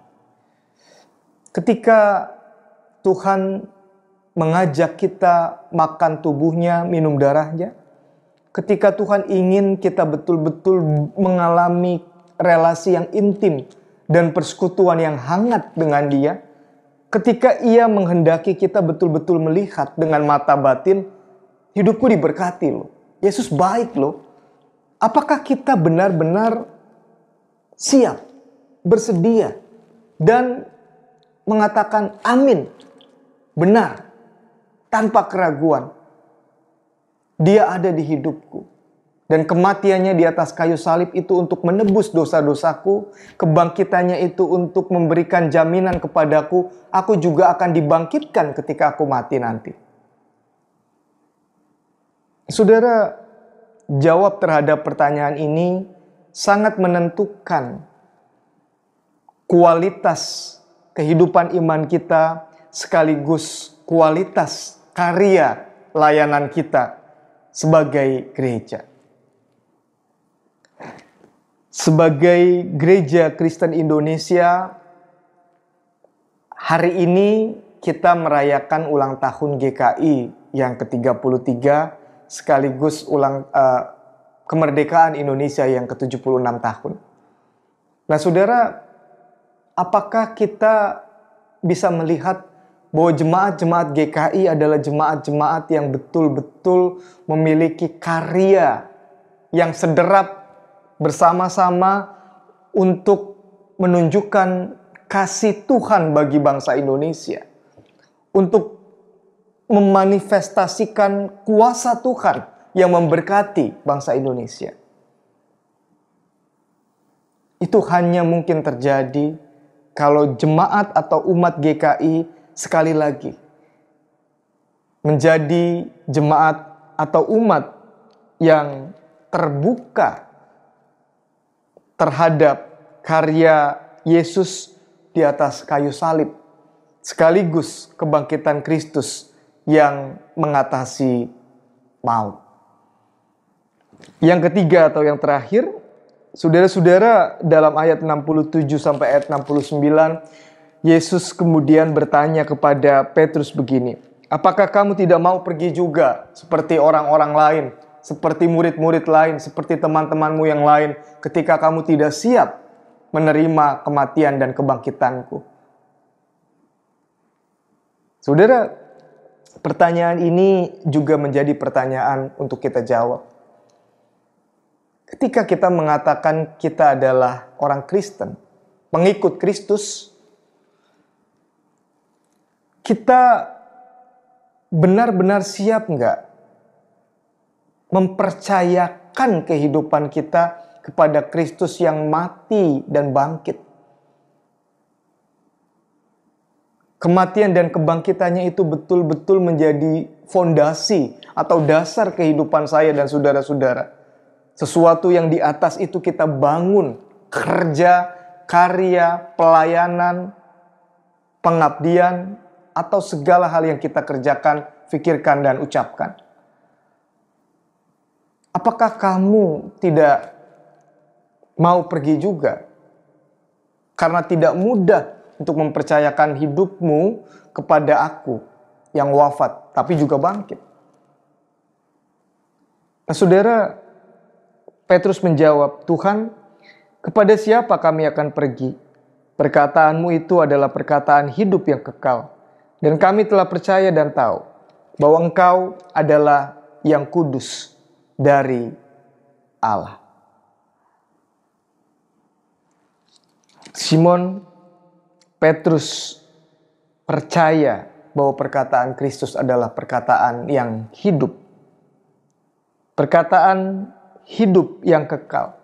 Ketika Tuhan mengajak kita makan tubuhnya, minum darahnya, ketika Tuhan ingin kita betul-betul mengalami relasi yang intim dan persekutuan yang hangat dengan Dia, ketika Ia menghendaki kita betul-betul melihat dengan mata batin, hidupku diberkati loh, Yesus baik loh. Apakah kita benar-benar siap, bersedia, dan mengatakan amin, benar, tanpa keraguan. Dia ada di hidupku. Dan kematiannya di atas kayu salib itu untuk menebus dosa-dosaku. Kebangkitannya itu untuk memberikan jaminan kepadaku. Aku juga akan dibangkitkan ketika aku mati nanti. Saudara, jawab terhadap pertanyaan ini sangat menentukan kualitas kehidupan iman kita sekaligus kualitas karya layanan kita sebagai gereja. Sebagai Gereja Kristen Indonesia, hari ini kita merayakan ulang tahun GKI yang ke-33 sekaligus kemerdekaan Indonesia yang ke-76 tahun. Nah, saudara, apakah kita bisa melihat bahwa jemaat-jemaat GKI adalah jemaat-jemaat yang betul-betul memiliki karya yang sederap bersama-sama untuk menunjukkan kasih Tuhan bagi bangsa Indonesia, untuk memanifestasikan kuasa Tuhan yang memberkati bangsa Indonesia. Itu hanya mungkin terjadi kalau jemaat atau umat GKI sekali lagi menjadi jemaat atau umat yang terbuka terhadap karya Yesus di atas kayu salib, sekaligus kebangkitan Kristus yang mengatasi maut. Yang ketiga atau yang terakhir, saudara-saudara, dalam ayat 67 sampai ayat 69, Yesus kemudian bertanya kepada Petrus begini, "Apakah kamu tidak mau pergi juga seperti orang-orang lain, seperti murid-murid lain, seperti teman-temanmu yang lain, ketika kamu tidak siap menerima kematian dan kebangkitanku?" Saudara, pertanyaan ini juga menjadi pertanyaan untuk kita jawab. Ketika kita mengatakan kita adalah orang Kristen, pengikut Kristus, kita benar-benar siap nggak mempercayakan kehidupan kita kepada Kristus yang mati dan bangkit? Kematian dan kebangkitannya itu betul-betul menjadi fondasi atau dasar kehidupan saya dan saudara-saudara. Sesuatu yang di atas itu kita bangun kerja, karya, pelayanan, pengabdian, atau segala hal yang kita kerjakan, pikirkan, dan ucapkan. Apakah kamu tidak mau pergi juga? Karena tidak mudah untuk mempercayakan hidupmu kepada aku yang wafat, tapi juga bangkit. Nah, saudara, Petrus menjawab, "Tuhan, kepada siapa kami akan pergi? Perkataanmu itu adalah perkataan hidup yang kekal. Dan kami telah percaya dan tahu bahwa Engkau adalah yang kudus dari Allah." Simon Petrus percaya bahwa perkataan Kristus adalah perkataan yang hidup. Perkataan hidup yang kekal.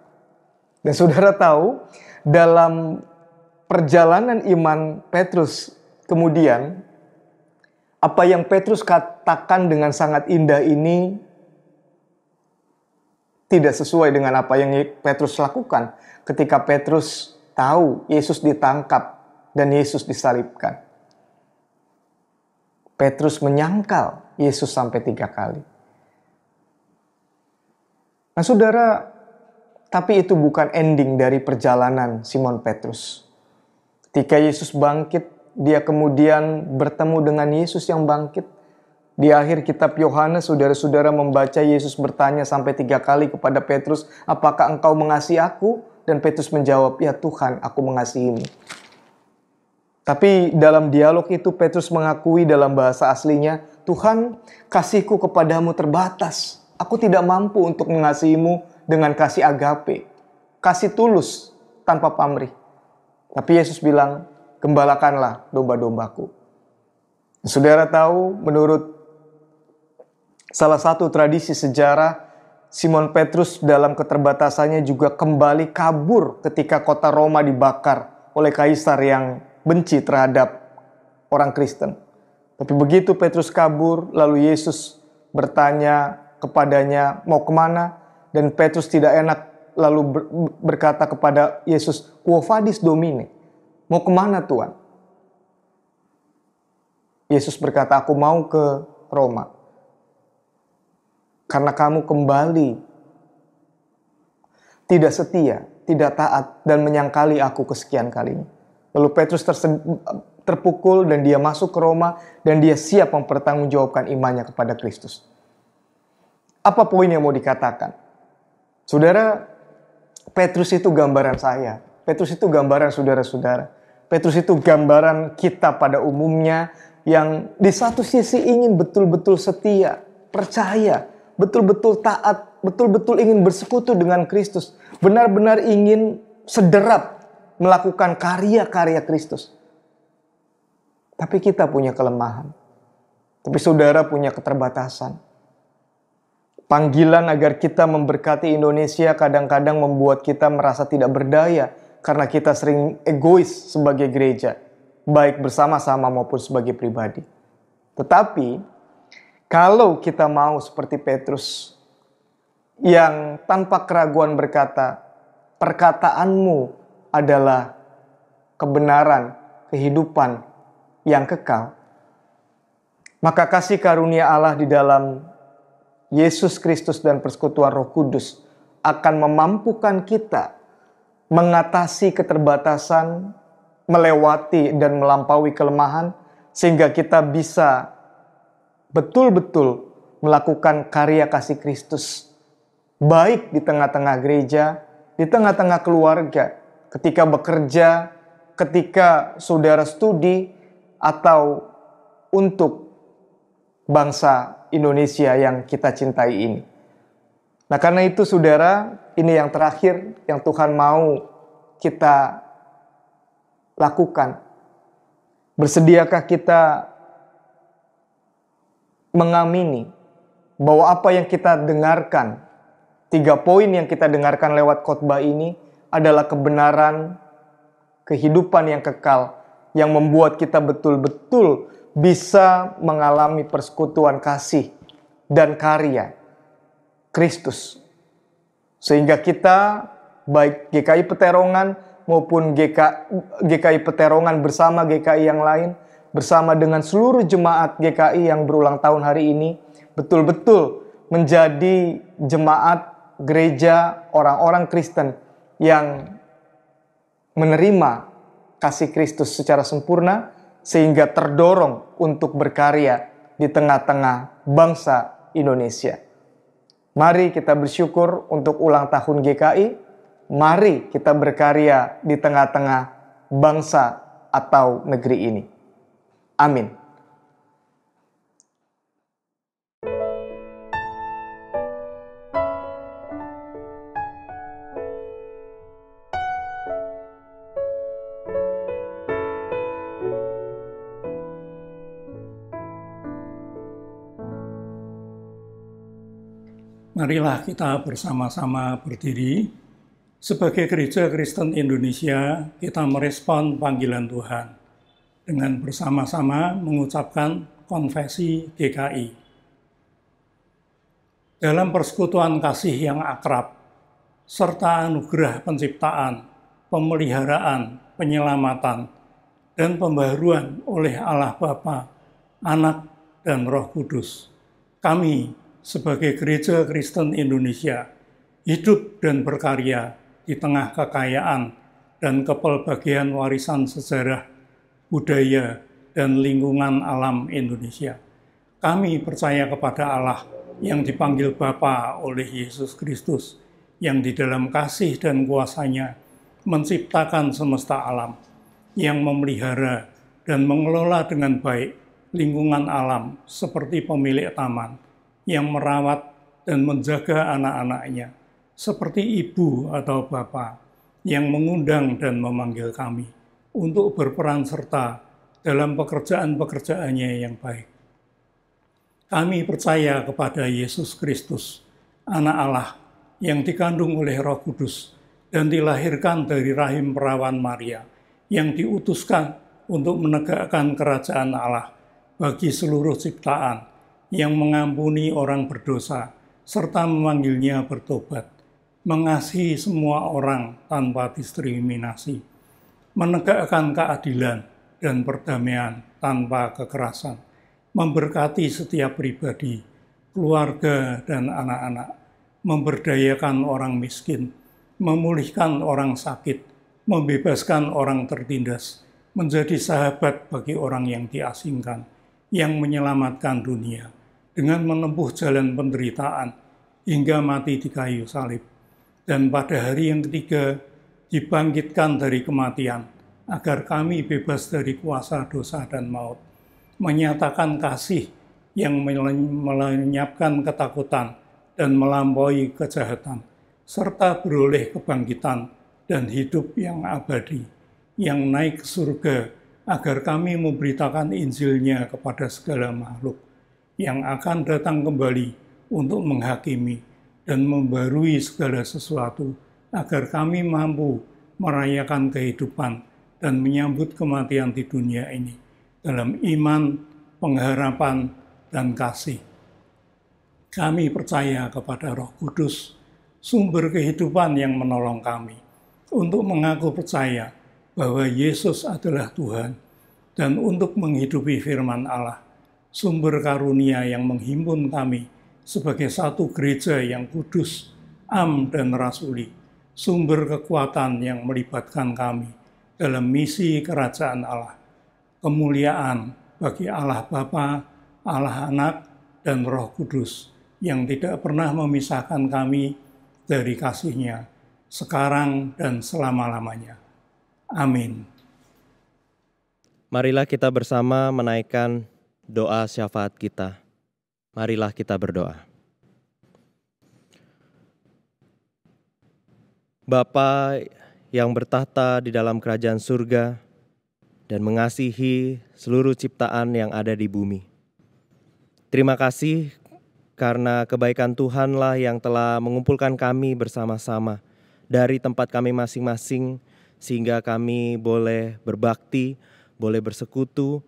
Dan saudara tahu, dalam perjalanan iman Petrus kemudian, apa yang Petrus katakan dengan sangat indah ini tidak sesuai dengan apa yang Petrus lakukan ketika Petrus tahu Yesus ditangkap dan Yesus disalibkan. Petrus menyangkal Yesus sampai 3 kali. Nah, saudara, tapi itu bukan ending dari perjalanan Simon Petrus. Ketika Yesus bangkit, dia kemudian bertemu dengan Yesus yang bangkit. Di akhir kitab Yohanes, saudara-saudara membaca Yesus bertanya sampai 3 kali kepada Petrus, "Apakah engkau mengasihi aku?" Dan Petrus menjawab, "Ya Tuhan, aku mengasihimu." Tapi dalam dialog itu Petrus mengakui dalam bahasa aslinya, "Tuhan, kasihku kepadamu terbatas. Aku tidak mampu untuk mengasihimu dengan kasih agape, kasih tulus tanpa pamrih." Tapi Yesus bilang, "Gembalakanlah domba-dombaku." Saudara tahu, menurut Salah satu tradisi sejarah, Simon Petrus dalam keterbatasannya juga kembali kabur ketika kota Roma dibakar oleh kaisar yang benci terhadap orang Kristen. Tapi begitu Petrus kabur, lalu Yesus bertanya kepadanya, mau kemana? Dan Petrus tidak enak, lalu berkata kepada Yesus, Quo vadis Domine? Mau kemana Tuhan? Yesus berkata, aku mau ke Roma. Karena kamu kembali tidak setia, tidak taat, dan menyangkali aku kesekian kalinya. Lalu Petrus terpukul dan dia masuk ke Roma dan dia siap mempertanggungjawabkan imannya kepada Kristus. Apa poin yang mau dikatakan? Saudara, Petrus itu gambaran saya. Petrus itu gambaran saudara-saudara. Petrus itu gambaran kita pada umumnya yang di satu sisi ingin betul-betul setia, percaya, betul-betul taat, betul-betul ingin bersekutu dengan Kristus, benar-benar ingin sederap melakukan karya-karya Kristus. Tapi kita punya kelemahan. Tapi saudara punya keterbatasan. Panggilan agar kita memberkati Indonesia kadang-kadang membuat kita merasa tidak berdaya karena kita sering egois sebagai gereja, baik bersama-sama maupun sebagai pribadi. Tetapi kalau kita mau seperti Petrus yang tanpa keraguan berkata, perkataanmu adalah kebenaran, kehidupan yang kekal, maka kasih karunia Allah di dalam Yesus Kristus dan persekutuan Roh Kudus akan memampukan kita mengatasi keterbatasan, melewati dan melampaui kelemahan, sehingga kita bisa betul-betul melakukan karya kasih Kristus, baik di tengah-tengah gereja, di tengah-tengah keluarga, ketika bekerja, ketika saudara studi, atau untuk bangsa Indonesia yang kita cintai ini. Nah, karena itu saudara, ini yang terakhir yang Tuhan mau kita lakukan. Bersediakah kita mengamini bahwa apa yang kita dengarkan, 3 poin yang kita dengarkan lewat khotbah ini adalah kebenaran, kehidupan yang kekal, yang membuat kita betul-betul bisa mengalami persekutuan kasih dan karya Kristus. Sehingga kita, baik GKI Peterongan maupun GKI Peterongan bersama GKI yang lain, bersama dengan seluruh jemaat GKI yang berulang tahun hari ini, betul-betul menjadi jemaat gereja orang-orang Kristen yang menerima kasih Kristus secara sempurna, sehingga terdorong untuk berkarya di tengah-tengah bangsa Indonesia. Mari kita bersyukur untuk ulang tahun GKI, mari kita berkarya di tengah-tengah bangsa atau negeri ini. Amin. Marilah kita bersama-sama berdiri. Sebagai Gereja Kristen Indonesia, kita merespon panggilan Tuhan dengan bersama-sama mengucapkan konfesi GKI. Dalam persekutuan kasih yang akrab, serta anugerah penciptaan, pemeliharaan, penyelamatan, dan pembaharuan oleh Allah Bapa, Anak, dan Roh Kudus, kami sebagai Gereja Kristen Indonesia hidup dan berkarya di tengah kekayaan dan kepelbagaian warisan sejarah, budaya, dan lingkungan alam Indonesia. Kami percaya kepada Allah yang dipanggil Bapa oleh Yesus Kristus, yang di dalam kasih dan kuasa-Nya menciptakan semesta alam, yang memelihara dan mengelola dengan baik lingkungan alam seperti pemilik taman, yang merawat dan menjaga anak-anaknya, seperti ibu atau bapa, yang mengundang dan memanggil kami untuk berperan serta dalam pekerjaan-pekerjaannya yang baik. Kami percaya kepada Yesus Kristus, Anak Allah yang dikandung oleh Roh Kudus dan dilahirkan dari rahim perawan Maria, yang diutuskan untuk menegakkan kerajaan Allah bagi seluruh ciptaan, yang mengampuni orang berdosa, serta memanggilnya bertobat, mengasihi semua orang tanpa diskriminasi, menegakkan keadilan dan perdamaian tanpa kekerasan, memberkati setiap pribadi, keluarga, dan anak-anak, memberdayakan orang miskin, memulihkan orang sakit, membebaskan orang tertindas, menjadi sahabat bagi orang yang diasingkan, yang menyelamatkan dunia dengan menempuh jalan penderitaan hingga mati di kayu salib, dan pada hari yang ketiga dibangkitkan dari kematian, agar kami bebas dari kuasa dosa dan maut, menyatakan kasih yang melenyapkan ketakutan dan melampaui kejahatan, serta beroleh kebangkitan dan hidup yang abadi, yang naik ke surga, agar kami memberitakan Injil-Nya kepada segala makhluk, yang akan datang kembali untuk menghakimi dan membarui segala sesuatu, agar kami mampu merayakan kehidupan dan menyambut kematian di dunia ini dalam iman, pengharapan, dan kasih. Kami percaya kepada Roh Kudus, sumber kehidupan yang menolong kami, untuk mengaku percaya bahwa Yesus adalah Tuhan, dan untuk menghidupi firman Allah, sumber karunia yang menghimpun kami sebagai satu gereja yang kudus, am, dan rasuli, sumber kekuatan yang melibatkan kami dalam misi kerajaan Allah. Kemuliaan bagi Allah Bapa, Allah Anak, dan Roh Kudus yang tidak pernah memisahkan kami dari kasih-Nya, sekarang dan selama-lamanya. Amin. Marilah kita bersama menaikkan doa syafaat kita. Marilah kita berdoa. Bapa yang bertahta di dalam kerajaan surga dan mengasihi seluruh ciptaan yang ada di bumi. Terima kasih karena kebaikan Tuhanlah yang telah mengumpulkan kami bersama-sama dari tempat kami masing-masing, sehingga kami boleh berbakti, boleh bersekutu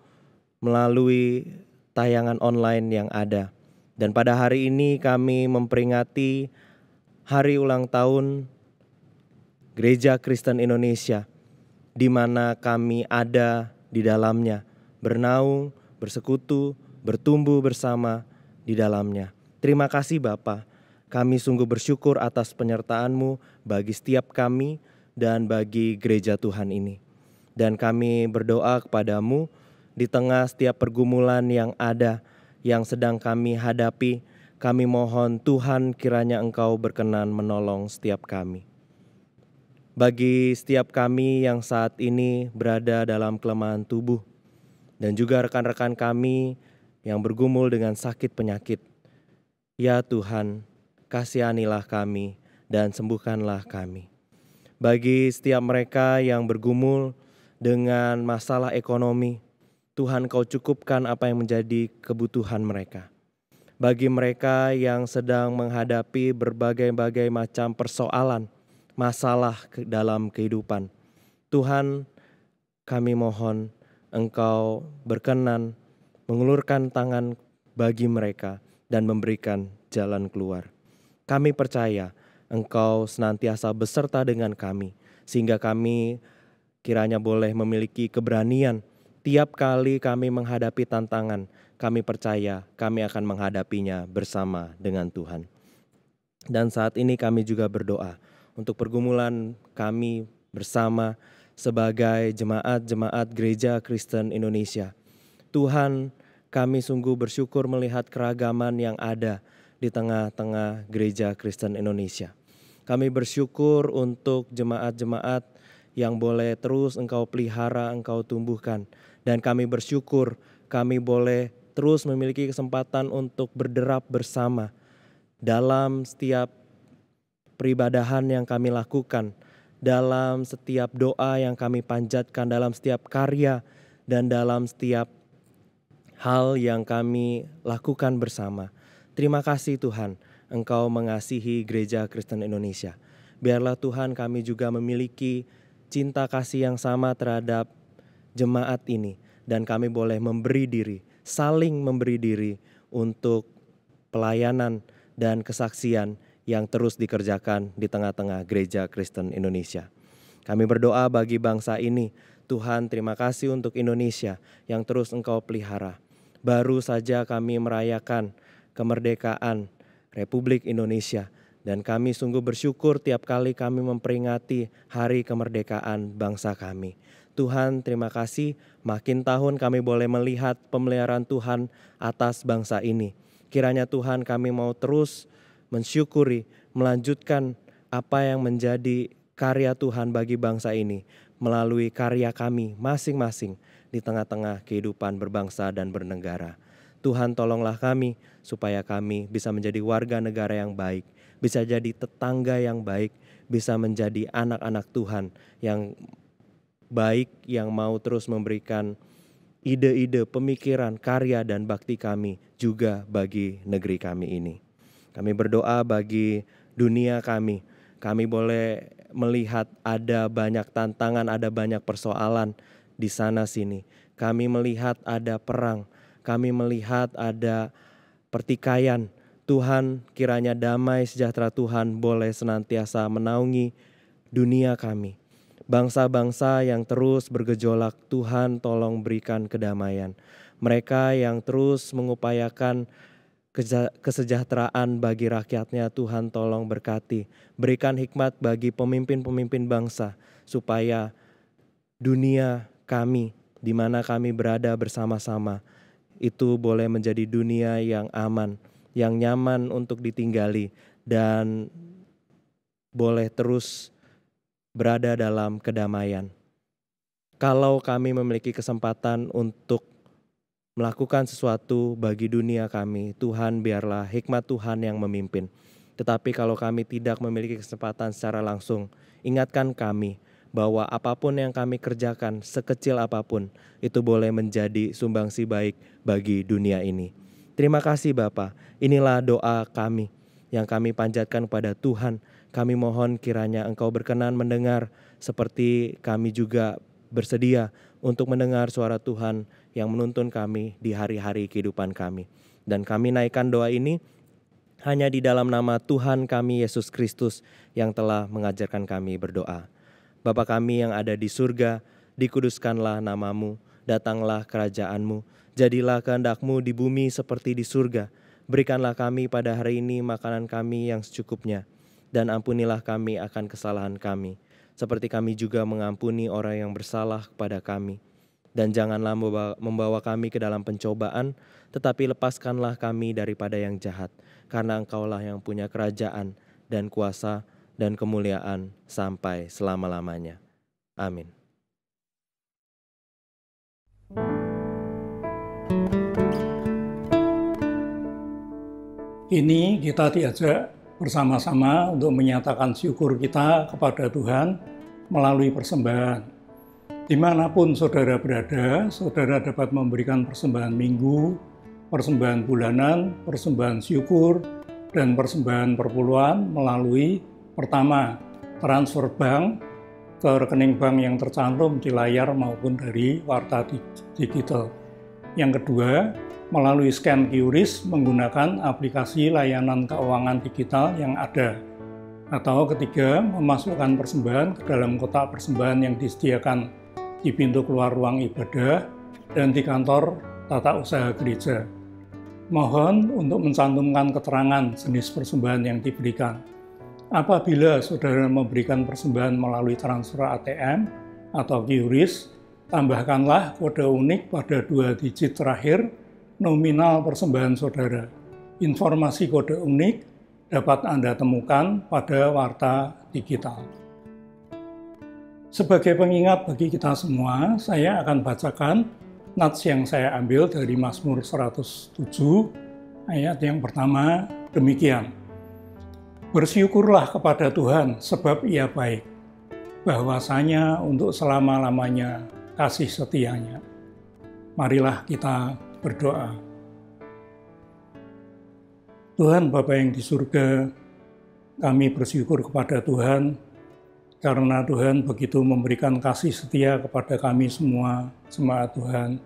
melalui tayangan online yang ada. Dan pada hari ini kami memperingati hari ulang tahun Gereja Kristen Indonesia, di mana kami ada di dalamnya, bernaung, bersekutu, bertumbuh bersama di dalamnya. Terima kasih Bapa, kami sungguh bersyukur atas penyertaan-Mu bagi setiap kami dan bagi gereja Tuhan ini. Dan kami berdoa kepadamu di tengah setiap pergumulan yang ada, yang sedang kami hadapi, kami mohon Tuhan kiranya Engkau berkenan menolong setiap kami. Bagi setiap kami yang saat ini berada dalam kelemahan tubuh, dan juga rekan-rekan kami yang bergumul dengan sakit penyakit, ya Tuhan, kasihanilah kami dan sembuhkanlah kami. Bagi setiap mereka yang bergumul dengan masalah ekonomi, Tuhan Kau cukupkan apa yang menjadi kebutuhan mereka. Bagi mereka yang sedang menghadapi berbagai-bagai macam persoalan, masalah dalam kehidupan, Tuhan, kami mohon Engkau berkenan mengulurkan tangan bagi mereka dan memberikan jalan keluar. Kami percaya Engkau senantiasa beserta dengan kami, sehingga kami kiranya boleh memiliki keberanian tiap kali kami menghadapi tantangan. Kami percaya kami akan menghadapinya bersama dengan Tuhan. Dan saat ini kami juga berdoa untuk pergumulan kami bersama sebagai jemaat-jemaat Gereja Kristen Indonesia. Tuhan, kami sungguh bersyukur melihat keragaman yang ada di tengah-tengah Gereja Kristen Indonesia. Kami bersyukur untuk jemaat-jemaat yang boleh terus Engkau pelihara, Engkau tumbuhkan. Dan kami bersyukur kami boleh terus memiliki kesempatan untuk berderap bersama dalam setiap peribadahan yang kami lakukan, dalam setiap doa yang kami panjatkan, dalam setiap karya, dan dalam setiap hal yang kami lakukan bersama. Terima kasih Tuhan, Engkau mengasihi Gereja Kristen Indonesia. Biarlah Tuhan kami juga memiliki cinta kasih yang sama terhadap jemaat ini. Dan kami boleh memberi diri, saling memberi diri untuk pelayanan dan kesaksian yang terus dikerjakan di tengah-tengah Gereja Kristen Indonesia. Kami berdoa bagi bangsa ini. Tuhan, terima kasih untuk Indonesia yang terus Engkau pelihara. Baru saja kami merayakan kemerdekaan Republik Indonesia. Dan kami sungguh bersyukur tiap kali kami memperingati hari kemerdekaan bangsa kami. Tuhan, terima kasih makin tahun kami boleh melihat pemeliharaan Tuhan atas bangsa ini. Kiranya Tuhan kami mau terus mensyukuri, melanjutkan apa yang menjadi karya Tuhan bagi bangsa ini melalui karya kami masing-masing di tengah-tengah kehidupan berbangsa dan bernegara. Tuhan, tolonglah kami supaya kami bisa menjadi warga negara yang baik, bisa jadi tetangga yang baik, bisa menjadi anak-anak Tuhan yang baik, yang mau terus memberikan ide-ide, pemikiran, karya, dan bakti kami juga bagi negeri kami ini. Kami berdoa bagi dunia kami. Kami boleh melihat ada banyak tantangan, ada banyak persoalan di sana-sini. Kami melihat ada perang, kami melihat ada pertikaian. Tuhan, kiranya damai sejahtera Tuhan boleh senantiasa menaungi dunia kami. Bangsa-bangsa yang terus bergejolak, Tuhan tolong berikan kedamaian. Mereka yang terus mengupayakan kesejahteraan bagi rakyatnya, Tuhan tolong berkati. Berikan hikmat bagi pemimpin-pemimpin bangsa, supaya dunia kami, di mana kami berada bersama-sama, itu boleh menjadi dunia yang aman, yang nyaman untuk ditinggali, dan boleh terus berada dalam kedamaian. Kalau kami memiliki kesempatan untuk melakukan sesuatu bagi dunia kami, Tuhan, biarlah hikmat Tuhan yang memimpin. Tetapi kalau kami tidak memiliki kesempatan secara langsung, ingatkan kami bahwa apapun yang kami kerjakan, sekecil apapun, itu boleh menjadi sumbangsi baik bagi dunia ini. Terima kasih Bapa. Inilah doa kami yang kami panjatkan kepada Tuhan. Kami mohon kiranya Engkau berkenan mendengar, seperti kami juga bersedia untuk mendengar suara Tuhan yang menuntun kami di hari-hari kehidupan kami. Dan kami naikkan doa ini hanya di dalam nama Tuhan kami Yesus Kristus yang telah mengajarkan kami berdoa. Bapa kami yang ada di surga, dikuduskanlah namamu, datanglah kerajaan-Mu, jadilah kehendak-Mu di bumi seperti di surga. Berikanlah kami pada hari ini makanan kami yang secukupnya, dan ampunilah kami akan kesalahan kami, seperti kami juga mengampuni orang yang bersalah kepada kami. Dan janganlah membawa kami ke dalam pencobaan, tetapi lepaskanlah kami daripada yang jahat, karena Engkaulah yang punya kerajaan dan kuasa dan kemuliaan sampai selama-lamanya. Amin. Kini kita diajak bersama-sama untuk menyatakan syukur kita kepada Tuhan melalui persembahan. Dimanapun saudara berada, saudara dapat memberikan persembahan minggu, persembahan bulanan, persembahan syukur, dan persembahan perpuluhan melalui pertama, transfer bank ke rekening bank yang tercantum di layar maupun dari Warta Digital. Yang kedua, melalui scan QRIS menggunakan aplikasi layanan keuangan digital yang ada. Atau ketiga, memasukkan persembahan ke dalam kotak persembahan yang disediakan di pintu keluar ruang ibadah dan di kantor tata usaha gereja. Mohon untuk mencantumkan keterangan jenis persembahan yang diberikan. Apabila saudara memberikan persembahan melalui transfer ATM atau QRIS, tambahkanlah kode unik pada 2 digit terakhir nominal persembahan saudara. Informasi kode unik dapat Anda temukan pada Warta Digital. Sebagai pengingat bagi kita semua, saya akan bacakan nats yang saya ambil dari Mazmur 107, ayat yang pertama, demikian. Bersyukurlah kepada Tuhan sebab Ia baik, bahwasanya untuk selama-lamanya kasih setianya. Marilah kita berdoa. Tuhan Bapa yang di surga, kami bersyukur kepada Tuhan karena Tuhan begitu memberikan kasih setia kepada kami semua, jemaat Tuhan,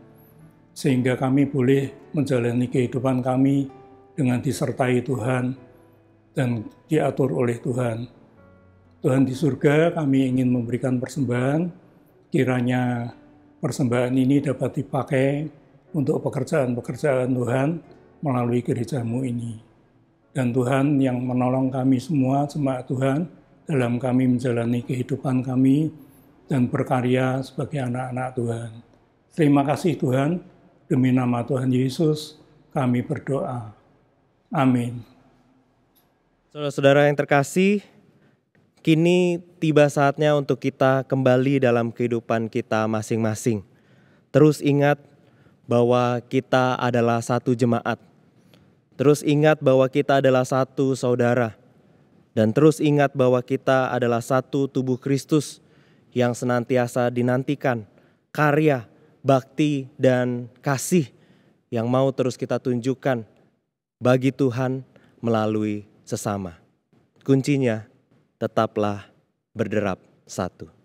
sehingga kami boleh menjalani kehidupan kami dengan disertai Tuhan dan diatur oleh Tuhan. Tuhan di surga, kami ingin memberikan persembahan, kiranya persembahan ini dapat dipakai untuk pekerjaan-pekerjaan Tuhan melalui gereja-Mu ini. Dan Tuhan yang menolong kami semua, jemaat Tuhan, dalam kami menjalani kehidupan kami dan berkarya sebagai anak-anak Tuhan. Terima kasih Tuhan, demi nama Tuhan Yesus kami berdoa. Amin. Saudara-saudara yang terkasih, kini tiba saatnya untuk kita kembali dalam kehidupan kita masing-masing. Terus ingat bahwa kita adalah satu jemaat. Terus ingat bahwa kita adalah satu saudara. Dan terus ingat bahwa kita adalah satu tubuh Kristus yang senantiasa dinantikan karya, bakti, dan kasih yang mau terus kita tunjukkan bagi Tuhan melalui sesama. Kuncinya, tetaplah berderap satu.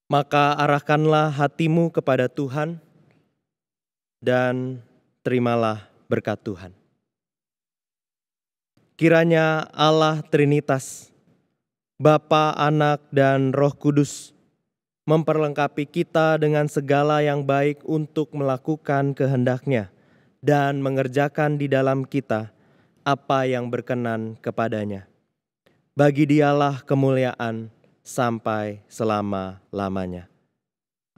Maka arahkanlah hatimu kepada Tuhan dan terimalah berkat Tuhan. Kiranya Allah Trinitas Bapa, Anak, dan Roh Kudus, memperlengkapi kita dengan segala yang baik untuk melakukan kehendak-Nya dan mengerjakan di dalam kita apa yang berkenan kepadanya. Bagi Dialah kemuliaan sampai selama-lamanya.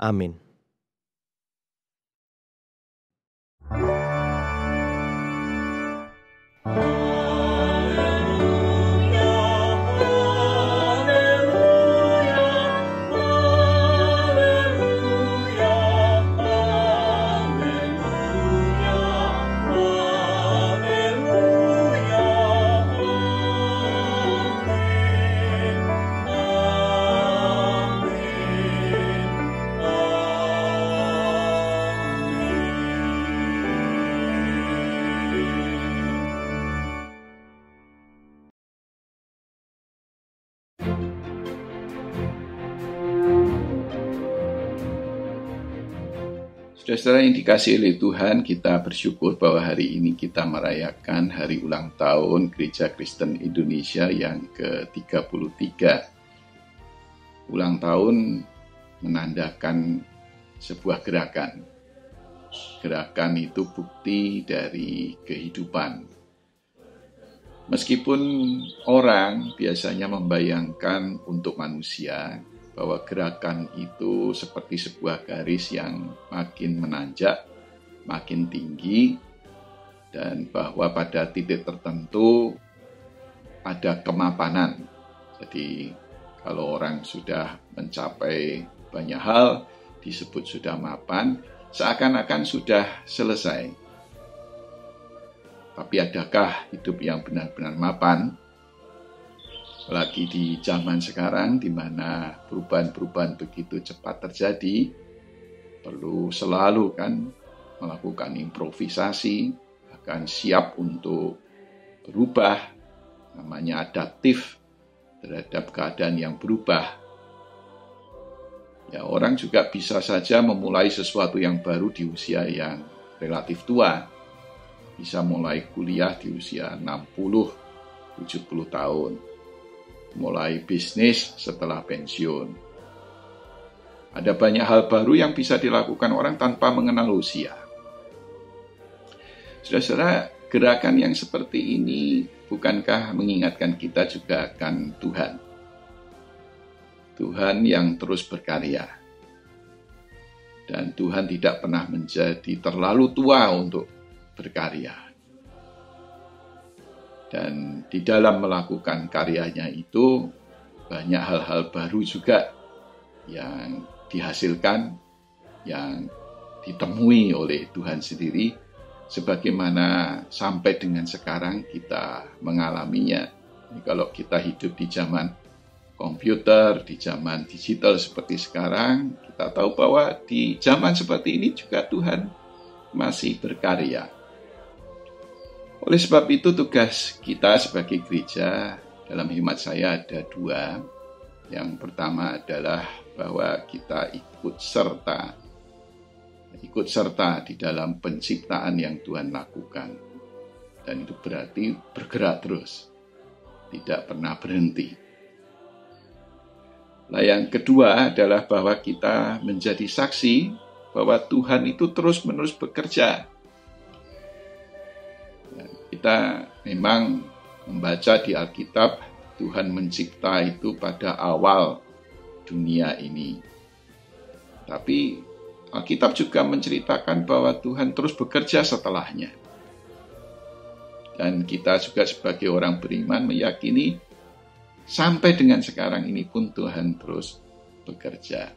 Amin. Saudara-saudara yang dikasihi oleh Tuhan, kita bersyukur bahwa hari ini kita merayakan hari ulang tahun Gereja Kristen Indonesia yang ke-33. Ulang tahun menandakan sebuah gerakan. Gerakan itu bukti dari kehidupan. Meskipun orang biasanya membayangkan untuk manusia bahwa gerakan itu seperti sebuah garis yang makin menanjak, makin tinggi, dan bahwa pada titik tertentu ada kemapanan. Jadi kalau orang sudah mencapai banyak hal, disebut sudah mapan, seakan-akan sudah selesai. Tapi adakah hidup yang benar-benar mapan? Apalagi di zaman sekarang di mana perubahan-perubahan begitu cepat terjadi, perlu selalu kan melakukan improvisasi, akan siap untuk berubah, namanya adaptif terhadap keadaan yang berubah. Ya, orang juga bisa saja memulai sesuatu yang baru di usia yang relatif tua. Bisa mulai kuliah di usia 60, 70 tahun. Mulai bisnis setelah pensiun. Ada banyak hal baru yang bisa dilakukan orang tanpa mengenal usia. Saudara-saudara, gerakan yang seperti ini bukankah mengingatkan kita juga akan Tuhan? Tuhan yang terus berkarya. Dan Tuhan tidak pernah menjadi terlalu tua untuk berkarya. Dan di dalam melakukan karyanya itu banyak hal-hal baru juga yang dihasilkan, yang ditemui oleh Tuhan sendiri, sebagaimana sampai dengan sekarang kita mengalaminya. Kalau kita hidup di zaman komputer, di zaman digital seperti sekarang, kita tahu bahwa di zaman seperti ini juga Tuhan masih berkarya. Oleh sebab itu tugas kita sebagai gereja dalam hemat saya ada dua. Yang pertama adalah bahwa kita ikut serta di dalam penciptaan yang Tuhan lakukan. Dan itu berarti bergerak terus, tidak pernah berhenti. Nah, yang kedua adalah bahwa kita menjadi saksi bahwa Tuhan itu terus-menerus bekerja. Kita memang membaca di Alkitab, Tuhan mencipta itu pada awal dunia ini. Tapi Alkitab juga menceritakan bahwa Tuhan terus bekerja setelahnya. Dan kita juga sebagai orang beriman meyakini sampai dengan sekarang ini pun Tuhan terus bekerja.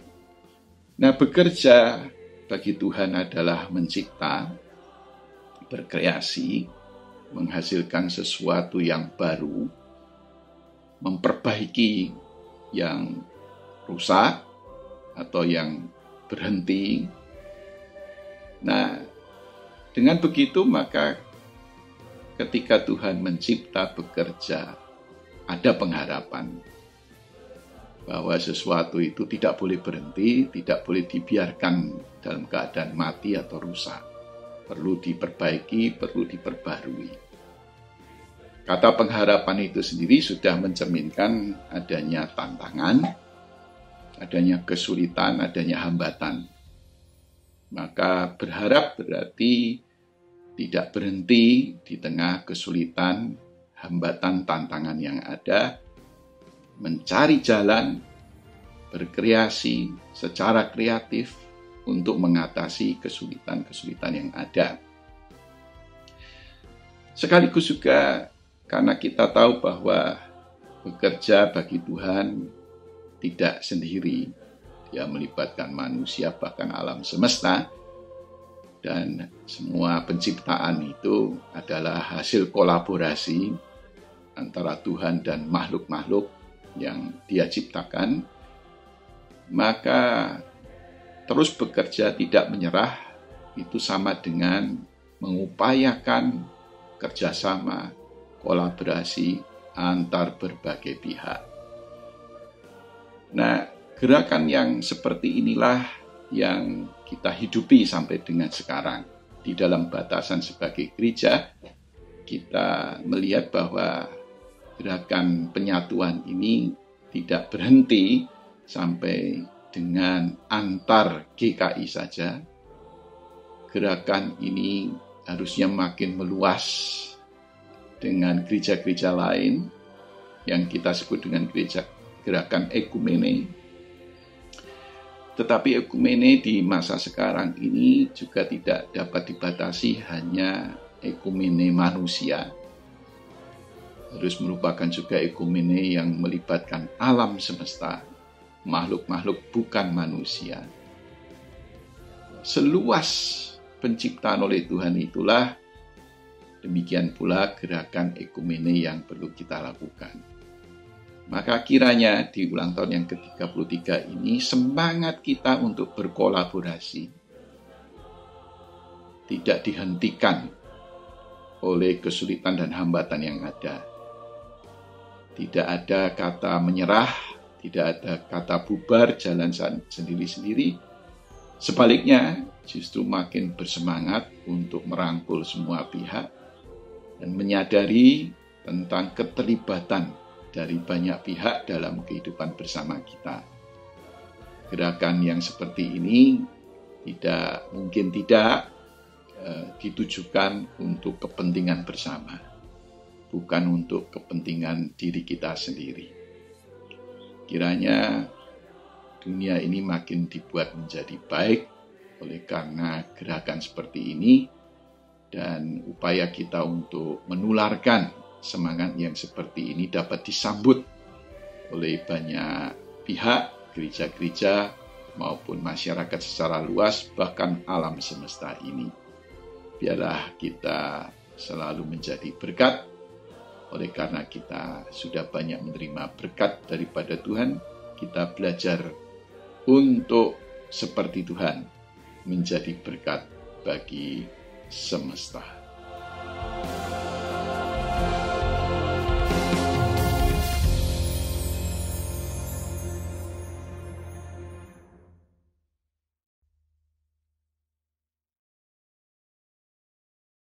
Nah, bekerja bagi Tuhan adalah mencipta, berkreasi, menghasilkan sesuatu yang baru, memperbaiki yang rusak atau yang berhenti. Nah, dengan begitu maka ketika Tuhan mencipta, bekerja, ada pengharapan bahwa sesuatu itu tidak boleh berhenti, tidak boleh dibiarkan dalam keadaan mati atau rusak. Perlu diperbaiki, perlu diperbarui. Kata pengharapan itu sendiri sudah mencerminkan adanya tantangan, adanya kesulitan, adanya hambatan. Maka berharap berarti tidak berhenti di tengah kesulitan, hambatan, tantangan yang ada, mencari jalan, berkreasi secara kreatif untuk mengatasi kesulitan-kesulitan yang ada. Sekaligus juga karena kita tahu bahwa bekerja bagi Tuhan tidak sendiri. Dia melibatkan manusia, bahkan alam semesta. Dan semua penciptaan itu adalah hasil kolaborasi antara Tuhan dan makhluk-makhluk yang Dia ciptakan. Maka terus bekerja tidak menyerah itu sama dengan mengupayakan kerjasama, kolaborasi antar berbagai pihak. Nah, gerakan yang seperti inilah yang kita hidupi sampai dengan sekarang. Di dalam batasan sebagai gereja, kita melihat bahwa gerakan penyatuan ini tidak berhenti sampai dengan antar GKI saja. Gerakan ini harusnya makin meluas dengan gereja-gereja lain yang kita sebut dengan gerakan ekumene. Tetapi ekumene di masa sekarang ini juga tidak dapat dibatasi hanya ekumene manusia. Harus merupakan juga ekumene yang melibatkan alam semesta, makhluk-makhluk bukan manusia. Seluas penciptaan oleh Tuhan itulah, demikian pula gerakan ekumene yang perlu kita lakukan. Maka kiranya di ulang tahun yang ke-33 ini semangat kita untuk berkolaborasi tidak dihentikan oleh kesulitan dan hambatan yang ada. Tidak ada kata menyerah, tidak ada kata bubar, jalan sendiri-sendiri. Sebaliknya, justru makin bersemangat untuk merangkul semua pihak dan menyadari tentang keterlibatan dari banyak pihak dalam kehidupan bersama kita. Gerakan yang seperti ini mungkin tidak ditujukan untuk kepentingan bersama, bukan untuk kepentingan diri kita sendiri. Kiranya dunia ini makin dibuat menjadi baik oleh karena gerakan seperti ini, dan upaya kita untuk menularkan semangat yang seperti ini dapat disambut oleh banyak pihak, gereja-gereja maupun masyarakat secara luas, bahkan alam semesta ini. Biarlah kita selalu menjadi berkat, oleh karena kita sudah banyak menerima berkat daripada Tuhan, kita belajar untuk seperti Tuhan, menjadi berkat bagi semesta.